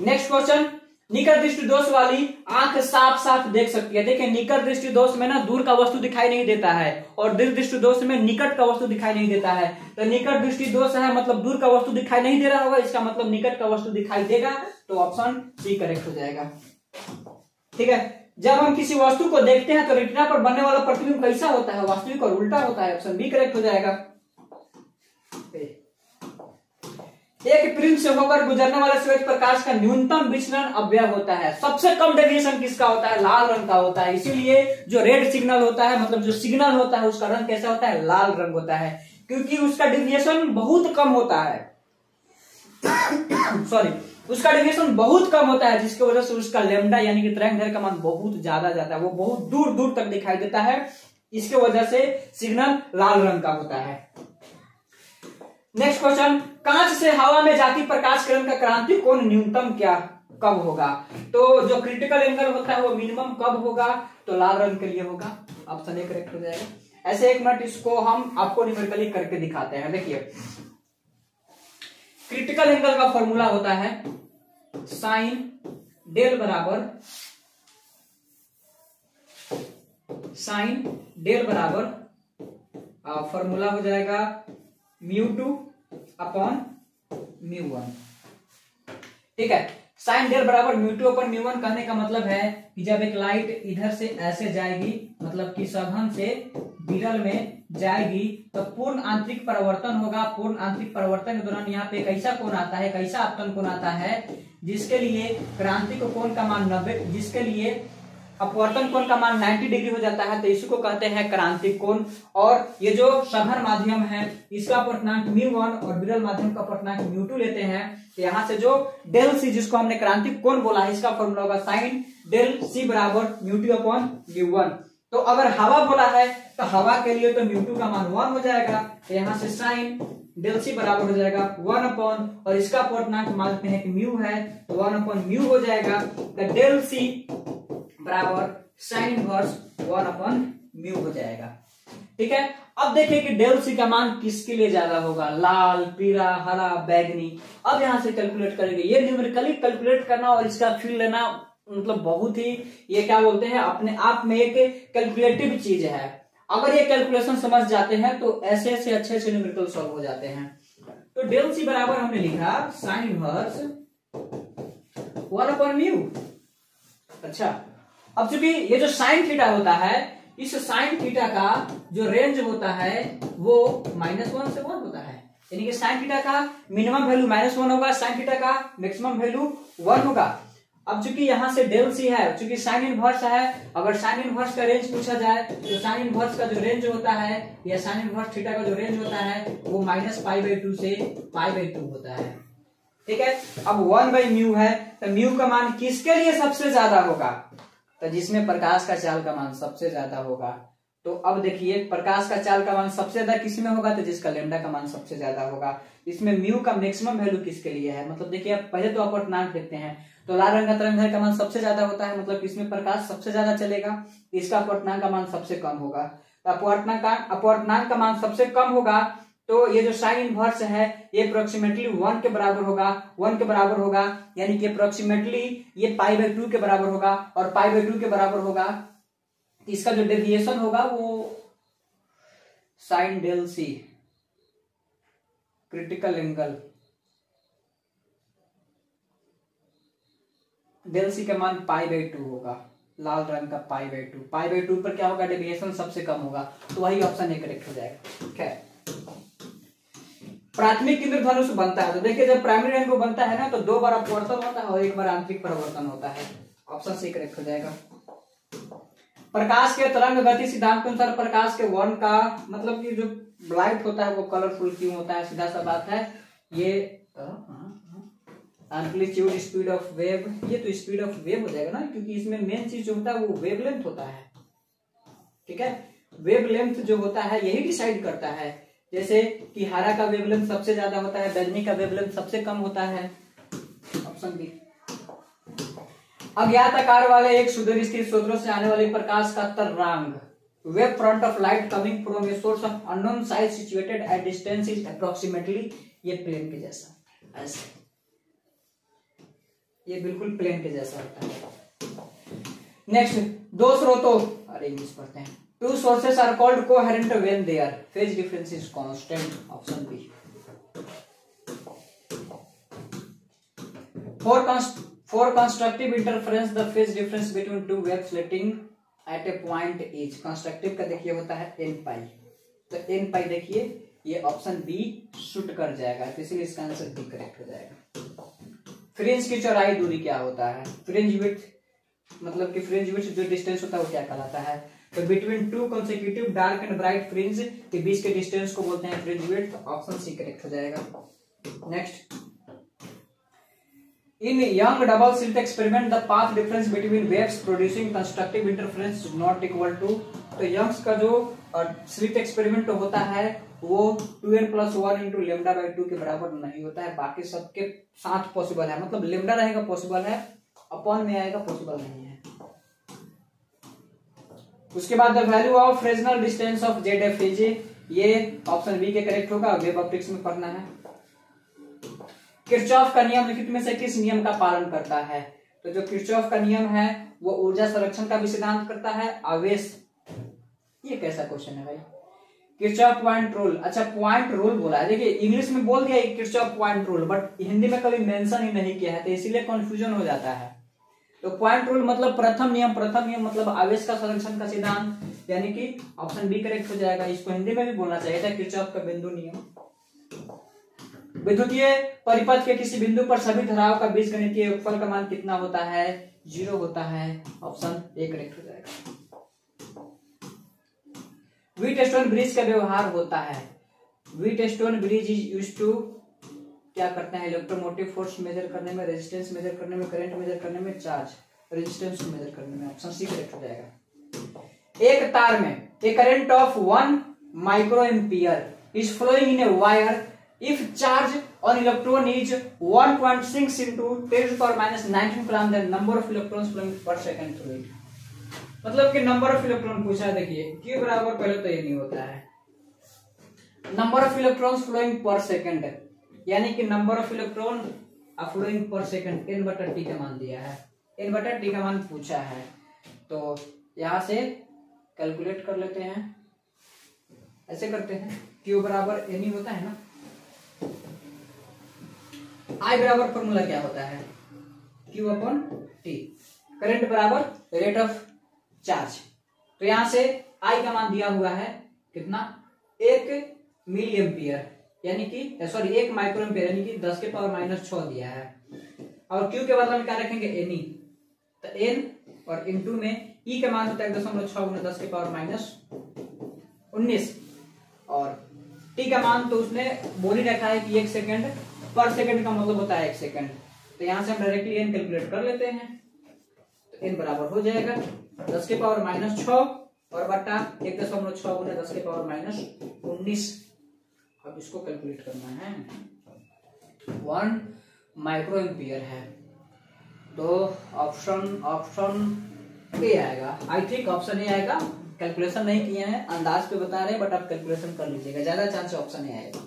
नेक्स्ट क्वेश्चन, निकट दृष्टि दोष वाली आंख साफ साफ देख सकती है। देखिए निकट दृष्टि दोष में ना दूर का वस्तु दिखाई नहीं देता है और दीर्घ दृष्टि दोष में निकट का वस्तु दिखाई नहीं देता है। तो निकट दृष्टि दोष है मतलब दूर का वस्तु दिखाई नहीं दे रहा होगा, इसका मतलब निकट का वस्तु दिखाई देगा, तो ऑप्शन सी करेक्ट हो जाएगा। ठीक है, जब हम किसी वस्तु को देखते हैं तो रेटिना पर बनने वाला प्रतिबिंब कैसा होता है, वास्तविक और उल्टा होता है, ऑप्शन बी करेक्ट हो जाएगा। एक प्रिज्म से होकर गुजरने वाले श्वेत प्रकाश का न्यूनतम विचलन अव्यय होता है। सबसे कम डेविएशन किसका होता है, लाल रंग का होता है। इसीलिए जो रेड सिग्नल होता है मतलब जो सिग्नल होता है उसका रंग कैसा होता है, लाल रंग होता है, क्योंकि उसका डेविएशन बहुत कम होता है सॉरी उसका डेविएशन बहुत कम होता है, जिसकी वजह से उसका लेमडा यानी कि तरंगदैर्घ्य का मान बहुत ज्यादा जाता है, वो बहुत दूर दूर तक दिखाई देता है, इसके वजह से सिग्नल लाल रंग का होता है। नेक्स्ट क्वेश्चन, कांच से हवा में जाती प्रकाश किरण का क्रांति कोण न्यूनतम क्या कब होगा। तो जो क्रिटिकल एंगल होता है वो मिनिमम कब होगा, तो लाल रंग के लिए होगा, ऑप्शन ए करेक्ट हो जाएगा। ऐसे एक मिनट इसको हम आपको न्यूमेरिकली करके दिखाते हैं। देखिए क्रिटिकल एंगल का फॉर्मूला होता है साइन डेल बराबर फॉर्मूला हो जाएगा μ2 अपॉन μ1। ठीक है, साइन डेल बराबर μ2 अपॉन μ1 कहने का मतलब है कि जब एक लाइट इधर से ऐसे जाएगी मतलब कि सघन से विरल में जाएगी तो पूर्ण आंतरिक परिवर्तन होगा। पूर्ण आंतरिक परिवर्तन के दौरान यहाँ पे कैसा कोण आता है, कैसा अपतन कोण आता है, जिसके लिए क्रांतिक कोण का मान 90, जिसके लिए अपवर्तन कोण का मान 90 डिग्री हो जाता है, तो इसी को कहते हैं क्रांतिक कोण। और ये जो सघन माध्यम है इसका अपवर्तनांक μ1 और विरल माध्यम का अपवर्तनांक μ2 लेते हैं, तो यहाँ से जो डेल सी जिसको हमने क्रांतिक कोण बोला है इसका फॉर्मूला होगा साइन डेल सी बराबर μ2 अपॉन μ1। तो अगर हवा बोला है तो हवा के लिए तो μ2 का मान 1 हो जाएगा, तो यहाँ से साइन डेल सी बराबर हो जाएगा 1 अपॉन, और इसका अपवर्तनांक मानते हैं कि म्यू है तो 1 अपॉन म्यू हो जाएगा। तो डेल सी बराबर साइन इनवर्स 1 अपॉन म्यू हो जाएगा। ठीक है, अब देखिए कि डेल सी का मान किसके लिए ज्यादा होगा, लाल, पीला, हरा, बैगनी। अब यहां से कैलकुलेट करेंगे, ये न्यूमेरिकली कैलकुलेट करना और इसका फील लेना मतलब बहुत ही ये क्या बोलते हैं अपने आप में एक कैलकुलेटिव चीज है। अगर ये कैलकुलेशन समझ जाते हैं तो ऐसे ऐसे अच्छे से न्यूमेरिकल सॉल्व हो जाते हैं। तो डेल सी बराबर हमने लिखा साइन इनवर्स 1 अपॉन म्यू। अच्छा, अब चूंकि ये जो साइन थीटा होता है इस साइन थीटा का जो रेंज होता है वो -1 से 1 होता है, यानी कि साइन थीटा का मिनिमम वैल्यू -1 होगा, साइन थीटा का मैक्सिमम वैल्यू 1 होगा। अब चूंकि यहां से डेल सी है, चूंकि साइन इनवर्स है, अगर साइन इनवर्स का रेंज पूछा जाए तो साइन इनवर्स का जो रेंज होता है या साइन इनवर्स थीटा का जो रेंज होता है वो -π/2 से π/2 होता है। ठीक है, अब 1/म्यू है तो म्यू का मान किसके लिए सबसे ज्यादा होगा, तो जिसमें प्रकाश का चाल का मान सबसे ज्यादा होगा। तो अब देखिए प्रकाश का चाल का मान सबसे ज्यादा किसमें होगा, तो जिसका लैम्डा का मान सबसे ज्यादा होगा। इसमें म्यू का मैक्सिमम वैल्यू किसके लिए है, मतलब देखिए आप पहले तो अपवर्तनांक देखते हैं, तो लाल रंग का तरंगदैर्घ्य का मान सबसे ज्यादा होता है, मतलब इसमें प्रकाश सबसे ज्यादा चलेगा, इसका अपवर्तनांक का मान सबसे कम होगा। तो अपवर्तनांक का मान सबसे कम होगा तो ये जो साइन इनवर्स है ये अप्रोक्सीमेटली 1 के बराबर होगा, 1 के बराबर होगा, यानी कि अप्रोक्सीमेटली ये π/2 के बराबर होगा, और π/2 के बराबर होगा इसका जो डेविएशन होगा वो sine del c critical angle del c का मान π/2 होगा, लाल रंग का π/2 पर क्या होगा, डेविएशन सबसे कम होगा, तो वही ऑप्शन ए करेक्ट हो जाएगा। ठीक है, प्राथमिक इंद्रधनुष बनता है, तो देखिए जब प्राइमरी रेनबो बनता है ना तो 2 बार अपवर्तन होता है और 1 बार आंतरिक परिवर्तन होता है, ऑप्शन सी करेक्ट हो जाएगा। प्रकाश के तरंग गति सिद्धांत के अनुसार प्रकाश के वर्ण का मतलब कि जो लाइट होता है वो कलरफुल क्यों होता है, सीधा सा बात है। ये एम्पलीट्यूड स्पीड ऑफ वेव, ये तो स्पीड ऑफ वेव हो जाएगा ना, क्योंकि इसमें मेन चीज जो होता है वो वेवलेंथ होता है। ठीक है, वेवलेंथ जो होता है यही डिसाइड करता है, जैसे कि हरा का वेवलेंथ सबसे ज्यादा होता है, बैगनी का वेवलेंथ सबसे कम होता है, ऑप्शन बी। अज्ञात आकार वाले एक सुदूर स्थित स्रोतों से आने वाले प्रकाश का तरंग wave front of light coming from a source of unknown size situated at distance is approximately, ये प्लेन के जैसा, ऐसे ये बिल्कुल प्लेन के जैसा होता है। नेक्स्ट, दो स्रोतों, अरे इंग्लिश पढ़ते हैं। Two sources are called coherent when their phase difference is constant, option B. For constructive interference, the phase difference between two waves splitting at a point is constructive का देखिए होता है n पाई, तो n पाई देखिए ये option B shoot कर जाएगा, तो इसलिए इसका आंसर बी करेक्ट हो जाएगा। फ्रिंज की चौड़ाई दूरी क्या होता है? फ्रिंज विड्थ मतलब कि फ्रिंज विड्थ जो डिस्टेंस होता है वो क्या कहलाता है? तो between two consecutive dark and bright fringe के बीच के डिस्टेंस को बोलते हैं fringe width, option C correct हो जाएगा। Next, in young double slit experiment the path difference between waves producing constructive interference is not equal to, तो Young's का जो स्लिट एक्सपेरिमेंट होता है वो 2n+1 इंटू लेमडा बाई 2 के बराबर नहीं होता है, बाकी सबके साथ पॉसिबल है, मतलब लेमडा रहेगा पॉसिबल है, अपॉन में आएगा पॉसिबल नहीं है। उसके बाद the value of Fresnel distance of Z F is, ये ऑप्शन बी के करेक्ट होगा, वेव ऑप्टिक्स में पढ़ना है। किरचॉफ का नियम निम्नलिखित में से किस नियम का पालन करता है? तो जो किरचॉफ का नियम है वो ऊर्जा संरक्षण का भी सिद्धांत करता है, आवेश, ये कैसा क्वेश्चन है भाई? किरचॉफ पॉइंट रूल, अच्छा पॉइंट रूल बोला है, देखिए इंग्लिश में बोल दिया Kirchhoff point rule, but Hindi में कभी मेंशन ही नहीं किया है, तो इसीलिए कंफ्यूजन हो जाता है। तो पॉइंट रूल मतलब प्रथम नियम मतलब आवेश का संरक्षण का सिद्धांत, यानी कि ऑप्शन बी करेक्ट हो जाएगा। इसको हिंदी में भी बोलना चाहिए था किरचॉफ का बिंदु नियम। विद्युतीय परिपथ के किसी बिंदु पर सभी धाराओं का बीजगणितीय योगफल का मान कितना होता है? 0 होता है, ऑप्शन ए करेक्ट हो जाएगा। व्हीटस्टोन ब्रिज का व्यवहार होता है, Wheatstone bridge is used to, क्या करते हैं? इलेक्ट्रोमोटिव फोर्स मेजर करने में, रेजिस्टेंस मेजर करने में, करंट मेजर करने में, चार्ज रेजिस्टेंस को मेजर करने में, ऑप्शन सी करेक्ट हो जाएगा। एक तार में a current of 1 micro ampere is flowing in a wire if charge on electron is 1.6 into 10⁻19 coulomb, then number of electrons flowing per second through it, मतलब कि नंबर ऑफ इलेक्ट्रॉन पूछा है। देखिए Q बराबर पहले तो ये नहीं होता है, number of electrons flowing per second, यानी कि number of electron flowing per second n/t का मान दिया है, n/t का मान पूछा है, तो यहां से कैलकुलेट कर लेते हैं, ऐसे करते हैं। Q बराबर n ही होता है ना, I बराबर फॉर्मूला क्या होता है? Q/T, करंट बराबर रेट ऑफ चार्ज, तो यहां से I का मान दिया हुआ है कितना? 1 मिली एम्पियर, यानी कि सॉरी 1 माइक्रो एम्पियर, यानी कि 10⁻⁻6 दिया है, और Q के बदले में क्या रखेंगे? Ne, तो n और इनटू में E का मान होता है 1.6 × 10⁻19, और T का मान तो उसने बोल ही रखा है कि 1 सेकंड पर सेकंड का मतलब होता है 1 सेकंड, तो यहां से हम डायरेक्टली n कैलकुलेट कर लेते हैं, तो n बराबर हो जाएगा 10⁻6 और बटा 1.6 × 10⁻19। अब इसको कैलकुलेट करना है, 1 माइक्रो एम्पियर है, तो ऑप्शन ए आएगा, आई थिंक ऑप्शन ए आएगा। कैलकुलेशन नहीं किए हैं, अंदाज पे बता रहे हैं, बट आप कैलकुलेशन कर लीजिएगा, ज्यादा चांस ऑप्शन ए आएगा।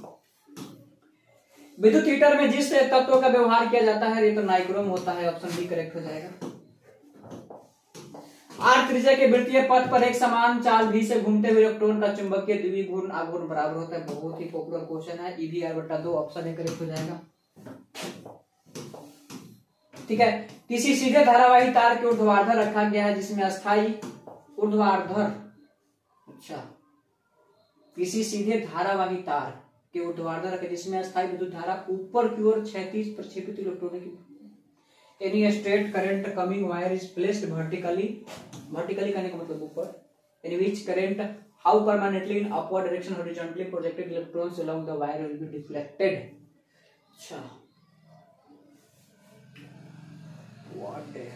विद्युत हीटर में जिस तत्व का व्यवहार किया जाता है ये तो नाइक्रोम होता है, ऑप्शन बी करेक्ट हो जाएगा। आर त्रिज्या के वृत्तीय पथ पर एक समान चाल v से घूमते हुए इलेक्ट्रॉन का चुंबकीय द्विघूर्ण आघूर्ण बराबर होता है, बहुत ही पॉपुलर क्वेश्चन है, EV/2, ऑप्शन ए करेक्ट हो जाएगा। ठीक है, किसी सीधे धारावाही तार के ऊर्ध्वाधर रखा गया है जिसमें अस्थायी ऊर्ध्वाधर, अच्छा किसी सीधे धारावाही तार के ऊर्ध्वाधर रखे जिसमें अस्थायी विद्युत धारा ऊपर की ओर क्षैतिज प्रक्षेपित इलेक्ट्रॉनों की, any straight current coming wire is placed vertically करने का मतलब ऊपर, in which current how permanently in upward direction horizontally projected electrons along the wire will be deflected. अच्छा व्हाट है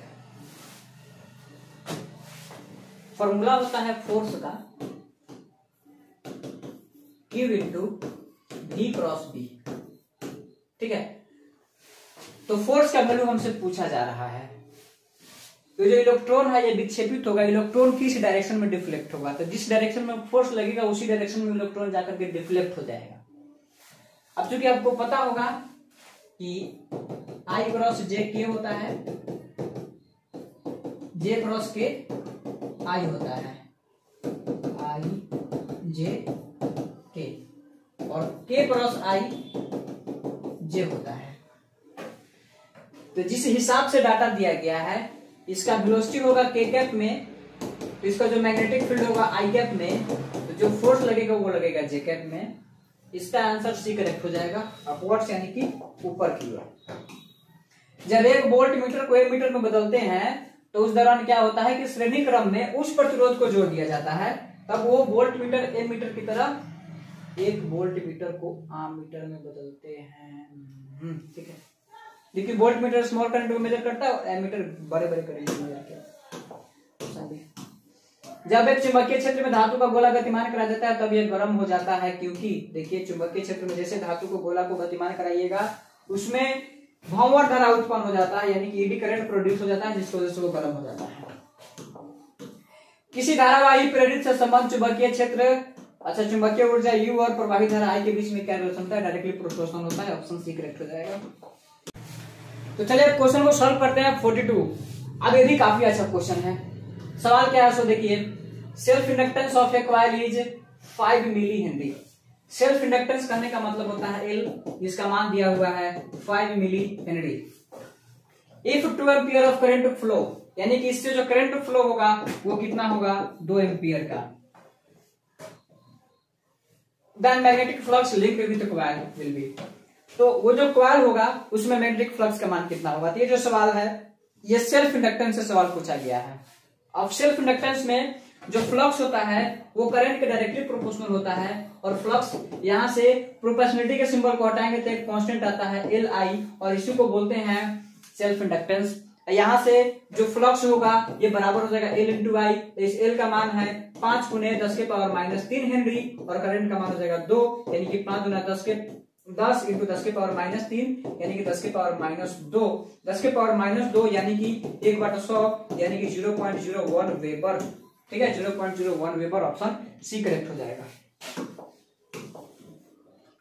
फॉर्मूला होता है फोर्स का Q × V×B, ठीक है। तो फोर्स का वैल्यू हमसे पूछा जा रहा है, तो जो इलेक्ट्रॉन है ये विक्षेपित होगा, इलेक्ट्रॉन किस डायरेक्शन में डिफ्लेक्ट होगा, तो जिस डायरेक्शन में फोर्स लगेगा उसी डायरेक्शन में इलेक्ट्रॉन जाकर के डिफ्लेक्ट हो जाएगा। अब चूंकि आपको पता होगा कि I क्रॉस जे के होता है, जे क्रॉस के आई होता है, आई जे के, और के क्रॉस आई जे होता है। तो जिस हिसाब से डाटा दिया गया है, इसका वेलोसिटी होगा के कैप में, तो इसका जो मैग्नेटिक फील्ड होगा आई कैप में, तो जो फोर्स लगेगा वो लगेगा जे कैप में। इसका आंसर सी करेक्ट हो जाएगा, अपवर्ड्स यानी कि ऊपर की ओर। जब एक वोल्ट मीटर को एमीटर में बदलते हैं तो उस दौरान क्या होता है कि श्रेणी क्रम में उस प्रतिरोध को जोड़ दिया जाता है, तब वो वोल्ट मीटर एमीटर की तरह एक वोल्ट मीटर को आमीटर में बदलते हैं। ठीक है, देखिए वोल्ट मीटर स्मॉल करंट को मेजर करता है, एमीटर बड़े बड़े करंट को मेजर करता है। जब एक चुंबकीय क्षेत्र में धातु का गोला गतिमान करा जाता है तब यह गर्म हो जाता है, क्योंकि देखिए चुंबकीय क्षेत्र में जैसे धातु को गोला को गतिमान कराइएगा उसमें भंवर धारा उत्पन्न हो जाता है, यानी कि ईडी करंट प्रोड्यूस हो जाता है, जिसकी वजह से वो गर्म हो जाता है। किसी धारावाही प्रेरित से संबंध चुंबकीय क्षेत्र, अच्छा चुंबकीय ऊर्जा U और प्रवाही धारा I के बीच में क्या रिलेशन होता है, डायरेक्टली प्रोपोर्शनल होता है, ऑप्शन सी करेक्ट हो जाएगा। तो चलिए क्वेश्चन को सॉल्व करते हैं। 42, अब ये भी काफी अच्छा क्वेश्चन है। सवाल क्या है सो देखिए, self inductance of a coil is 5 milli henry. Self inductance करने का मतलब होता है L, जिसका मान दिया हुआ है 5 milli henry. If 2 ampere of current flow, यानी कि इससे जो करंट फ्लो होगा वो कितना होगा, 2 एम्पियर का। Then magnetic flux linked with coil will be, तो वो जो कॉइल होगा उसमें मैग्नेटिक फ्लक्स का मान कितना होगा। तो ये जो सवाल है ये सेल्फ इंडक्टेंस से सवाल पूछा गया है। अब सेल्फ इंडक्टेंस में जो फ्लक्स होता है वो करंट के डायरेक्टली प्रोपोर्शनल होता है, और फ्लक्स यहां से प्रोपोर्शनलिटी के सिंबल को हटाएंगे तो एक कांस्टेंट आता है Li, और इसी को बोलते हैं सेल्फ इंडक्टेंस। यहां से जो फ्लक्स होगा ये बराबर हो जाएगा L इंटू आई, इस L का मान है 5 गुने 10 के पावर माइनस 3 हेनरी, और करंट का मान हो जाएगा 2, यानी कि 5 गुना 10 इंटू 10 के पावर माइनस 3, यानी कि 10 के पावर माइनस 2, 10 के पावर माइनस 2 यानी कि 1/100, यानी कि 0.01 वेबर। ठीक है, 0.01 वेबर, ऑप्शन सी करेक्ट हो जाएगा।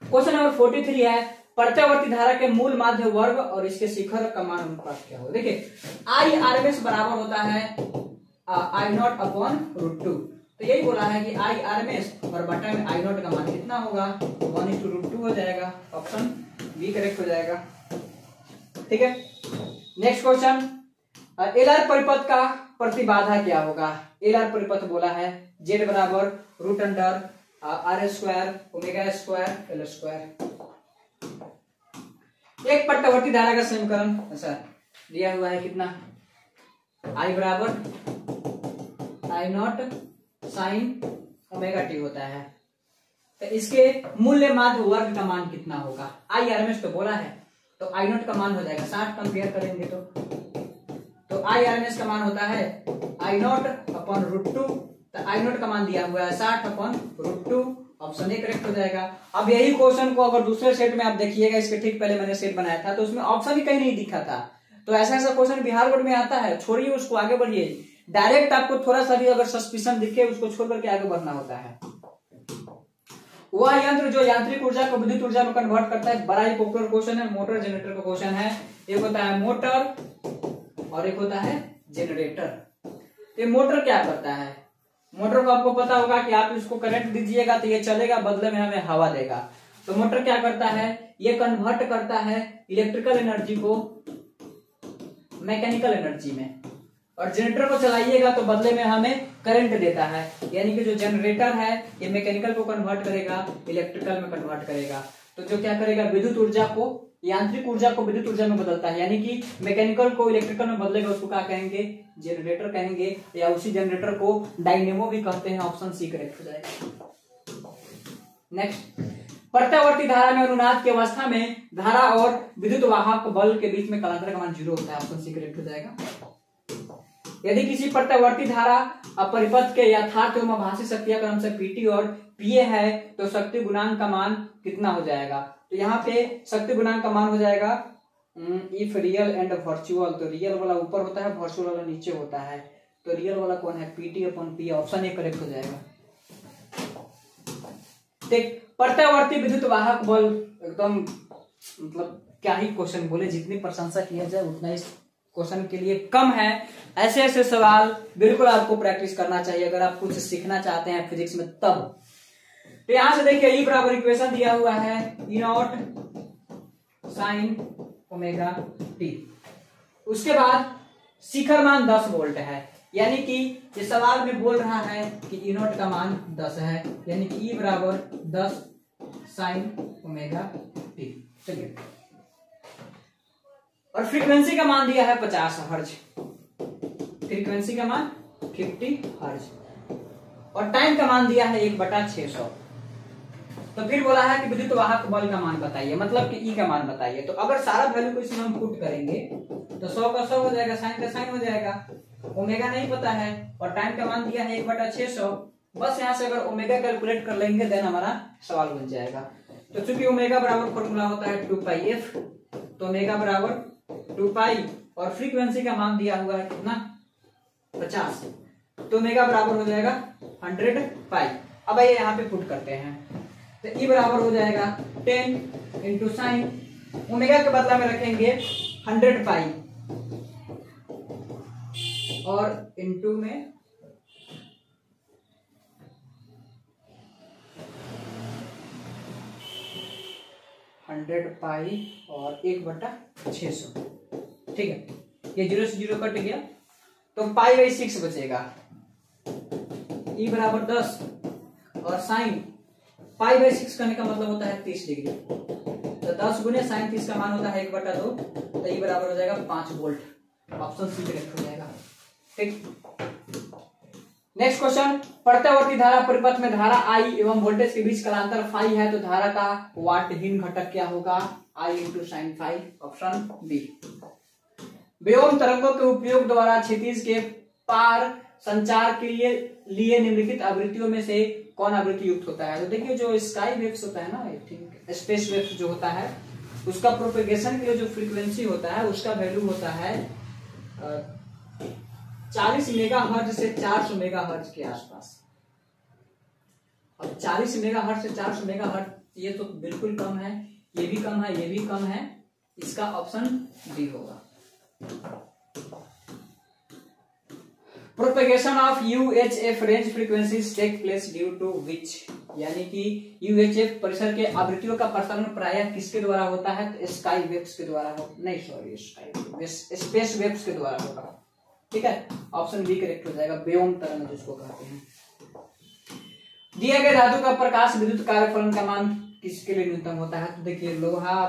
क्वेश्चन नंबर 43 है, प्रत्यावर्ती धारा के मूल माध्य वर्ग और इसके शिखर का मान अनुपात क्या होगा। देखिए IRMS बराबर होता है I0 अपॉन √2, तो यही बोला है कि IRMS और बटा में I0 का मान कितना होगा, 1/√2 हो जाएगा, ऑप्शन बी करेक्ट हो जाएगा। ठीक है, नेक्स्ट क्वेश्चन, LR परिपथ का प्रतिबाधा क्या होगा। LR परिपथ बोला है Z बराबर √R² ω² L²। एक प्रत्यावर्ती धारा का समीकरण ऐसा दिया हुआ है कितना, I बराबर I0 साइन ω t होता है, तो इसके मूल्य माध्य वर्ग का मान कितना होगा। IRMS तो बोला है, तो I0 का मान हो जाएगा 60, कंपेयर करेंगे तो IRMS का मान होता है I0 अपॉन √2, तो I0 का मान दिया हुआ है 60 अपॉन √2, ऑप्शन ए करेक्ट हो जाएगा। अब यही क्वेश्चन को अगर दूसरे सेट में आप देखिएगा, इसके ठीक पहले मैंने सेट बनाया था तो उसमें ऑप्शन ही कहीं नहीं दिखा था। तो ऐसा क्वेश्चन बिहार बोर्ड में आता है, छोड़िए उसको, आगे बढ़िए। डायरेक्ट आपको थोड़ा सा भी अगर सस्पिशन दिखे उसको छोड़ करके आगे बढ़ना होता है। वह यंत्र जो यांत्रिक ऊर्जा को विद्युत ऊर्जा में कन्वर्ट करता है, बड़ा ही पॉपुलर क्वेश्चन है, मोटर जनरेटर का क्वेश्चन है। एक होता है मोटर और एक होता है जनरेटर। ये मोटर क्या करता है, मोटर को आपको पता होगा कि आप इसको करंट दीजिएगा तो ये चलेगा, बदले में हमें हवा देगा। तो मोटर क्या करता है, ये कन्वर्ट करता है इलेक्ट्रिकल एनर्जी को मैकेनिकल एनर्जी में, और जनरेटर को चलाइएगा तो बदले में हमें करंट देता है। यानी कि जो जनरेटर है ये मैकेनिकल को कन्वर्ट करेगा, इलेक्ट्रिकल में कन्वर्ट करेगा। तो जो क्या करेगा, विद्युत ऊर्जा को, यांत्रिक ऊर्जा को विद्युत ऊर्जा में बदलता है, यानी कि मैकेनिकल को इलेक्ट्रिकल में बदलेगा, उसको क्या कहेंगे, जनरेटर कहेंगे, या उसी जनरेटर को डायनेमो भी कहते हैं, ऑप्शन सी करेक्ट हो जाएगा। नेक्स्ट, प्रत्यावर्ती धारा में अनुनाद की अवस्था में धारा और विद्युत वाहक बल के बीच में कालांतर का मान 0 होता है, ऑप्शन सी करेक्ट हो जाएगा। यदि किसी प्रत्यावर्ती धारा परिपथ के यथार्थ एवं आभासी शक्तियां क्रम से PT और PA है तो शक्ति गुणांक का मान कितना हो जाएगा। तो यहाँ पे शक्ति गुणांक का मान हो जाएगा इफ रियल एंड वर्चुअल, तो रियल वाला ऊपर होता है, वर्चुअल वाला नीचे होता है, तो रियल वाला कौन है, PT upon P, option A correct हो जाएगा। देख प्रत्यावर्ती विद्युत वाहक बल एकदम मतलब क्या ही क्वेश्चन बोले, जितनी प्रशंसा किया जाए उतना इस क्वेश्चन के लिए कम है। ऐसे ऐसे सवाल बिल्कुल आपको प्रैक्टिस करना चाहिए अगर आप कुछ सीखना चाहते हैं फिजिक्स में तब। तो यहां से देखिए ई बराबर इक्वेशन दिया हुआ है ई नॉट साइन ओमेगा टी। उसके बाद शिखर मान 10 वोल्ट है, यानी कि ये सवाल में बोल रहा है कि ई नॉट का मान 10 है, यानी कि ई बराबर 10 साइन ओमेगा टी। चलिए, और फ्रीक्वेंसी का मान दिया है 50 हर्ज, फ्रीक्वेंसी का मान 50 हर्ज, और टाइम का मान दिया है 1/600। तो फिर बोला है कि विद्युत वाहक बल का मान बताइए, मतलब कि ई का मान बताइए। तो अगर सारा वैल्यू को इसमें हम पुट करेंगे तो 100 का 100 हो जाएगा, साइन का साइन हो जाएगा, ओमेगा नहीं पता है, और टाइम का मान दिया है 1/600। बस यहाँ से अगर ओमेगा कैलकुलेट कर लेंगे देन हमारा सवाल बन जाएगा। तो चूंकि ओमेगा बराबर फॉर्मूला होता है 2πf, तो ओमेगा बराबर 2π, और फ्रीक्वेंसी का मान दिया हुआ है कितना 50, तो ओमेगा बराबर हो जाएगा 100π। अब आइए यहाँ पे पुट करते हैं, तो ई बराबर हो जाएगा 10 इंटू साइन, ओमेगा के बदला में रखेंगे 100π और इंटू में 100π और 1/600। ठीक है, ये 0 से 0 कट गया तो π/6 बचेगा। ई बराबर 10 और साइन π/6 करने का मतलब होता है 30 डिग्री, तो 10 गुने साइन 30 का मान होता है 1/2, तो ई बराबर हो जाएगा 5 वोल्ट। ऑप्शन सी करेक्ट हो जाएगा। ठीक, नेक्स्ट क्वेश्चन, प्रत्यावर्ती धारा परिपथ में धारा आई एवं वोल्टेज के बीच कालांतर फाई है, तो धारा का वाटहीन घटक क्या होगा, I into sine phi, option B. व्योम तरंगों के उपयोग द्वारा क्षितिज के पार संचार के लिए निम्नलिखित आवृत्तियों में से कौन आवृत्ति युक्त होता है। तो देखिए जो स्काई वेव्स होता है ना, आई थिंक स्पेस वेव्स जो होता है, उसका प्रोपेगेशन के लिए जो फ्रीक्वेंसी होता है उसका वैल्यू होता है 40 मेगाहर्ट्ज से 400 मेगाहर्ट्ज के आसपास। अब 40 मेगाहर्ट्ज से 400 मेगाहर्ट्ज ये तो बिल्कुल कम है, ये भी कम है, ये भी कम है, इसका ऑप्शन डी होगा। Propagation of UHF range frequencies take place due to which, यानी कि यूएचएफ परिसर के आवृत्तियों का प्रसारण प्रायः किसके द्वारा होता है, तो स्काई वेव्स के द्वारा हो, नहीं सॉरी स्पेस वेव्स के द्वारा होगा। ठीक है, ऑप्शन बी करेक्ट हो जाएगा, व्योम तरंग जिसको कहते हैं। दिए गए धातु का प्रकाश विद्युत कार्यफलन का मान किसके लिए न्यूनतम होता है, तो देखिए लोहा,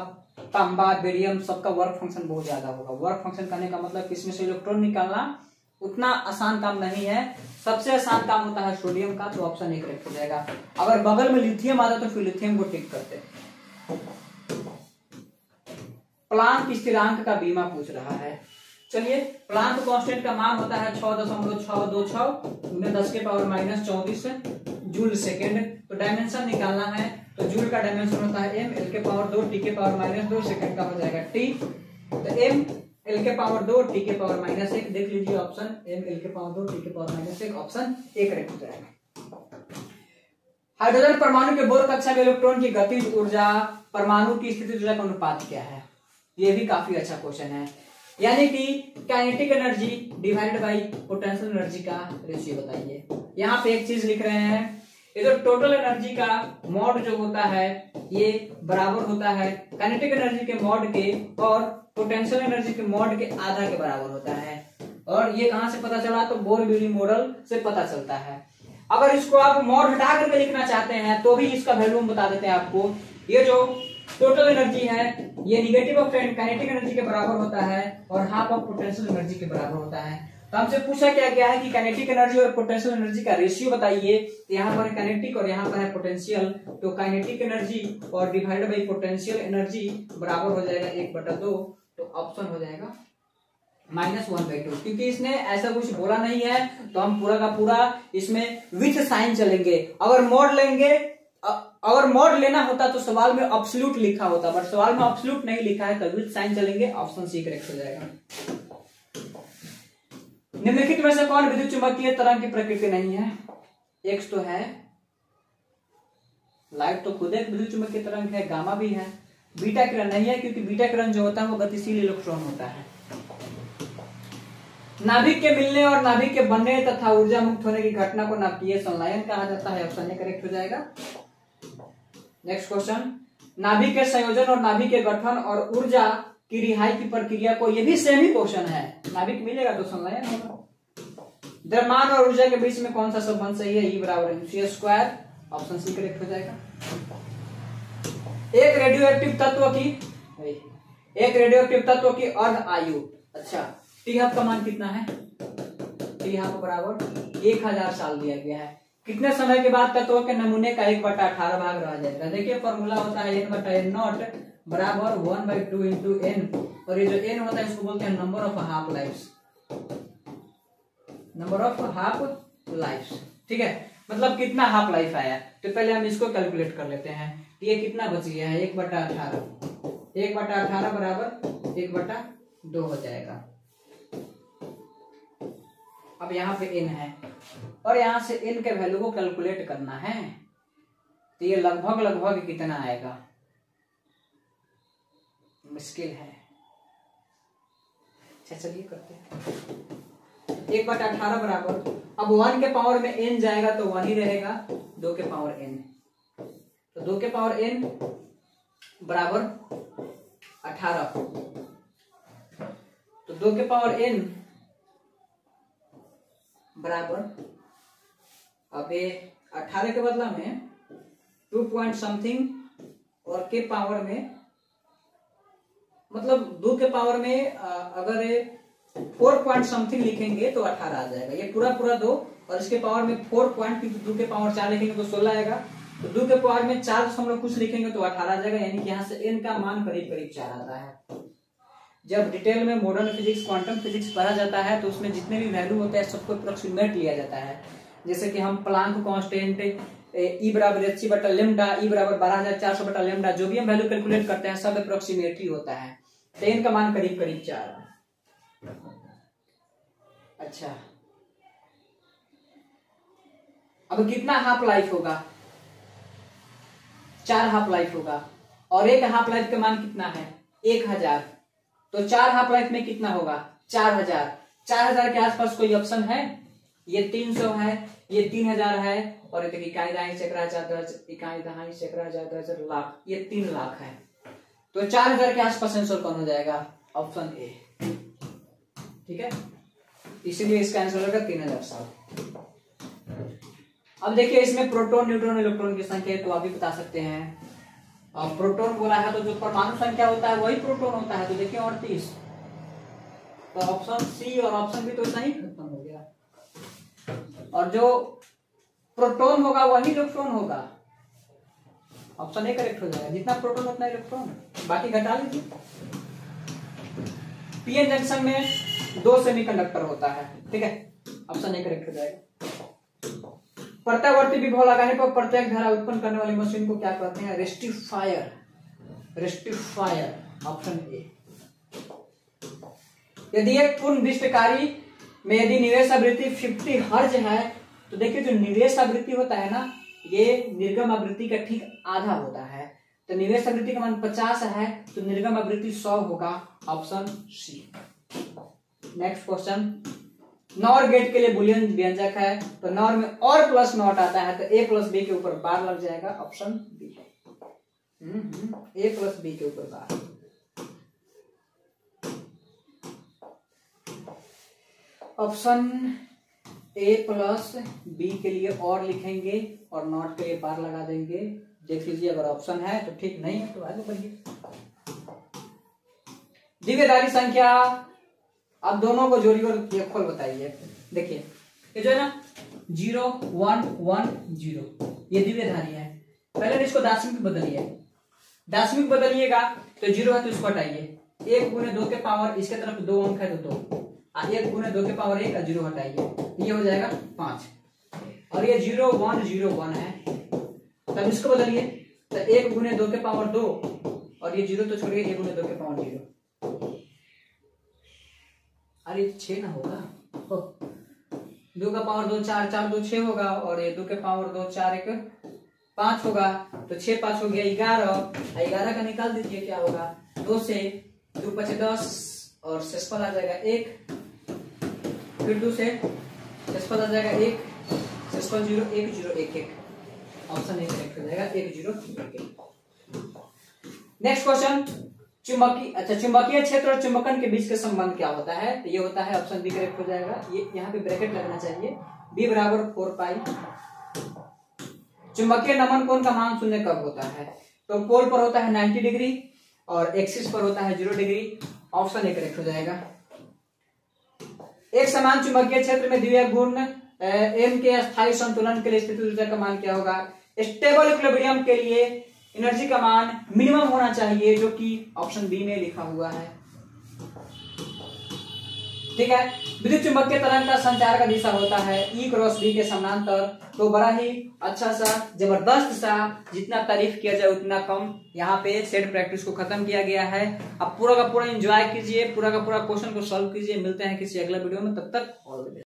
तांबा, बेरियम सबका वर्क फंक्शन बहुत ज्यादा होगा। वर्क फंक्शन करने का मतलब इसमें से इलेक्ट्रॉन निकालना उतना आसान काम नहीं है, सबसे आसान काम होता है सोडियम का, तो ऑप्शन ए करेक्ट हो जाएगा। अगर बगल में लिथियम आता तो फिर लिथियम को टिक करते। प्लांक स्थिरांक का बीमा पूछ रहा है। चलिए, प्लांक कांस्टेंट का मान होता है 6.626 10 के पावर -34 जूल सेकेंड। तो डायमेंशन निकालना है, तो जूल का डायमेंशन होता है m, l के पावर 2 t के पावर -2 सेकेंड का हो जाएगा t, तो m l के पावर 2 t के पावर -1, देख लीजिए ऑप्शन m l के पावर 2 t के पावर -1, ऑप्शन ए करेक्ट हो जाएगा। हाइड्रोजन परमाणु के बोर कक्षा में इलेक्ट्रॉन की गतिज ऊर्जा परमाणु की स्थितिज ऊर्जा का अनुपात क्या है, ये भी काफी अच्छा क्वेश्चन है। यानी कि kinetic energy divided by potential energy का रेशियो बताइए। यहाँ पे एक चीज लिख रहे हैं, ये जो टोटल एनर्जी का मॉड जो होता है ये बराबर होता है काइनेटिक एनर्जी के मॉड के और पोटेंशियल एनर्जी के मॉड के आधा के बराबर होता है। और ये कहां से पता चला, तो बोर-विली मॉडल से पता चलता है। अगर इसको आप मॉड हटा करके लिखना चाहते हैं तो भी इसका वैल्यू हम बता देते हैं आपको। ये जो टोटल एनर्जी है ये निगेटिव ऑफ काइनेटिक एनर्जी के बराबर होता है और हाफ ऑफ पोटेंशियल एनर्जी के बराबर होता है। तो हमसे पूछा क्या गया है कि काइनेटिक एनर्जी और पोटेंशियल एनर्जी का रेशियो बताइए। तो यहाँ पर काइनेटिक और यहाँ पर है पोटेंशियल, तो काइनेटिक एनर्जी और डिवाइडेड बाई पोटेंशियल एनर्जी बराबर हो जाएगा 1/2, तो ऑप्शन हो जाएगा -1/2। क्योंकि इसने ऐसा कुछ बोला नहीं है तो हम पूरा का पूरा इसमें विथ साइन चलेंगे। अगर मॉड लेंगे अगर मॉड लेना होता तो सवाल में एब्सोल्यूट लिखा होता, बट सवाल में एब्सोल्यूट नहीं लिखा है, तो विद साइन चलेंगे, ऑप्शन सी करेक्ट हो जाएगा। निम्नलिखित में से कौन विद्युत चुंबकीय तरंग की प्रकृति नहीं है? एक्स तो है, लाइट तो खुद एक विद्युत चुंबकीय तरंग है, गामा भी है, बीटा किरण नहीं है क्योंकि बीटा किरण जो होता है वो गतिशील इलेक्ट्रॉन होता है। नाभिक के मिलने और नाभिक के बनने तथा ऊर्जा मुक्त होने की घटना को नाभिकीय संलयन कहा जाता है, ऑप्शन ए करेक्ट हो जाएगा। नेक्स्ट क्वेश्चन, नाभिक के संयोजन और नाभिक के गठन और ऊर्जा की रिहाई की प्रक्रिया को, ये भी सेम ही क्वेश्चन है, नाभिक मिलेगा तो संलयन होगा। द्रव्यमान और ऊर्जा के बीच में कौन सा संबंध सही है? E बराबर mc square, option C correct हो जाएगा। एक रेडियोएक्टिव तत्व की अर्ध आयु, अच्छा टी हाफ का मान कितना है? टी हाफ बराबर 1000 साल दिया गया है। कितने समय के बाद तत्व के नमूने का 1/18 भाग रह जाएगा? देखिए फॉर्मूला होता है 1/n0 बराबर 1/2 इंटू n, और ये जो n होता है इसको बोलते हैं number of half lives, number of half lives. ठीक है, मतलब कितना हाफ लाइफ आया, तो पहले हम इसको कैलकुलेट कर लेते हैं। ये कितना बच गया है? 1/18, 1/18 बराबर 1/2 हो जाएगा। अब यहाँ पे n है और यहाँ से n के वैल्यू को कैलकुलेट करना है, तो ये लगभग कितना आएगा? मुश्किल है, अच्छा चलिए करते हैं। 1/18 बराबर, अब 1 के पावर में n जाएगा तो 1 ही रहेगा, 2 के पावर n, तो 2 के पावर n बराबर 18, तो 2 के पावर n बराबर, अब ये 18 के बदला में 2 पॉइंट समथिंग और के पावर में, मतलब 2 के पावर में अगर 4 पॉइंट समथिंग लिखेंगे तो 18 आ जाएगा। ये पूरा 2 और इसके पावर में 4 पॉइंट, 2 के पावर 4 लिखेंगे तो 16 आएगा, तो 2 के पावर में 4 कुछ लिखेंगे तो 18 आ जाएगा, यानी कि यहाँ से n का मान करीब 4 आता है। जब डिटेल में मॉडर्न फिजिक्स, क्वांटम फिजिक्स पढ़ा जाता है तो उसमें जितने भी वैल्यू होते हैं सबको अप्रोक्सीमेट लिया जाता है। जैसे कि हम प्लांक कांस्टेंट E बराबर h बटा लेम्डा, E बराबर 12400 बटा लेम्डा, जो भी हम वैल्यू कैलकुलेट करते हैं सब अप्रोक्सीमेटली होता है, तो n का मान करीब 4। अच्छा, अब कितना हाफ लाइफ होगा? 4 हाफ लाइफ होगा, और एक हाफ लाइफ का मान कितना है? 1000, तो 4 हाफ लाइफ में कितना होगा? 4000। 4000 के आसपास कोई ऑप्शन है? ये 300 है, ये 3000 है, और इकाई दहाई चक्रा लाख, ये 3 लाख है, तो 4000 के आसपास आंसर कौन हो जाएगा? Option A. ठीक है, इसीलिए इसका आंसर होगा 3000 साल। अब देखिए इसमें प्रोटॉन, न्यूट्रॉन, इलेक्ट्रॉन की संख्या तो आप भी बता सकते हैं। और प्रोटॉन बोला है तो जो परमाणु संख्या होता है वही प्रोटॉन होता है, तो देखिए 38, तो ऑप्शन सी और ऑप्शन बी तो सही खत्म हो गया, और जो प्रोटॉन होगा वही इलेक्ट्रॉन होगा, ऑप्शन ए करेक्ट हो जाएगा। जितना प्रोटॉन उतना इलेक्ट्रॉन, बाकी घटा लीजिए। पीएन जंक्शन में 2 सेमीकंडक्टर होता है, ठीक है, ऑप्शन ए करेक्ट हो जाएगा। प्रत्यावर्ती विभव लगाने पर प्रत्येक धारा उत्पन्न करने वाली मशीन को क्या कहते हैं? Rectifier, rectifier, option A. यदि एक पूर्ण विष्टकारी में यदि निवेश आवृत्ति 50 हर्ज है, तो देखिए जो निवेश आवृत्ति होता है ना, ये निर्गम आवृत्ति का ठीक आधा होता है, तो निवेश आवृत्ति का मान 50 है, तो निर्गम आवृत्ति 100 होगा, option C. Next question, NOR gate के लिए बुलियन व्यंजक है, तो नॉर में और प्लस नॉट आता है, तो ए प्लस बी के ऊपर बार लग जाएगा, ऑप्शन बी। ए प्लस बी के ऊपर बार। ऑप्शन ए प्लस बी के लिए और लिखेंगे और नॉट के लिए बार लगा देंगे। देख लीजिए अगर ऑप्शन है तो ठीक, नहीं है तो आगे बढ़िए। द्विवेधारी संख्या, अब दोनों को जोड़िए और खोल बताइए। देखिए ये जो है ना 0 1 1 0, ये द्विवेधारी है। पहले इसको दार्शनिक बदलिए, दार्शनिक बदलिएगा तो 0 है तो इसको हटाइए, 1 गुने 2 के पावर, इसके तरफ 2 अंक है तो 2, 1 गुने 2 के पावर 1 0 हटाइए, ये हो जाएगा 5। और ये 0 1 0 1 है, तब इसको बदलिए, तो 1 गुने 2 के पावर 2 और ये 0 तो छोड़िए, 1 गुने 2 के पावर 0। अरे 6 ना होगा, 2 का पावर 2 4, 4 2 6 होगा और ये 2 के पावर 2 4 1 5 होगा, तो 6 5 हो गया 11, 11 का निकाल दीजिए क्या होगा, 2 से 2 5 10 और शेषफल आ जाएगा 1, फिर 2 से शेषफल आ जाएगा 1, शेषफल 0 1 0 1 1, ऑप्शन ए करेक्ट हो जाएगा 1 0 1 1। नेक्स्ट क्वेश्चन, चुंबकीय क्षेत्र और चुंबकन के बीच का संबंध क्या होता है, तो ये होता है ऑप्शन बी करेक्ट हो जाएगा, ये यहाँ पे ब्रैकेट लगना चाहिए, b बराबर 4 पाई। चुंबकीय नमन कोण का मान शून्य कब होता है, तो पोल पर होता है 90 डिग्री और एक्सिस पर होता है 0 डिग्री, ऑप्शन ए करेक्ट हो जाएगा। एक समान चुंबकीय क्षेत्र में द्वितीय घूर्ण m के स्थायी संतुलन के लिए स्थिति ऊर्जा का मान क्या होगा, स्टेबल इक्विलिब्रियम के लिए एनर्जी का मान मिनिमम होना चाहिए, जो कि ऑप्शन बी में लिखा हुआ है। ठीक है, विद्युत चुंबकीय तरंग का संचार का दिशा होता है E क्रॉस B के समानांतर, तो बड़ा ही अच्छा सा जबरदस्त सा, जितना तारीफ किया जाए उतना कम। यहाँ पे सेट प्रैक्टिस को खत्म किया गया है, अब पूरा का पूरा एंजॉय कीजिए, पूरा का पूरा क्वेश्चन को सॉल्व कीजिए। मिलते हैं किसी अगला वीडियो में, तब तक ऑल द बेस्ट।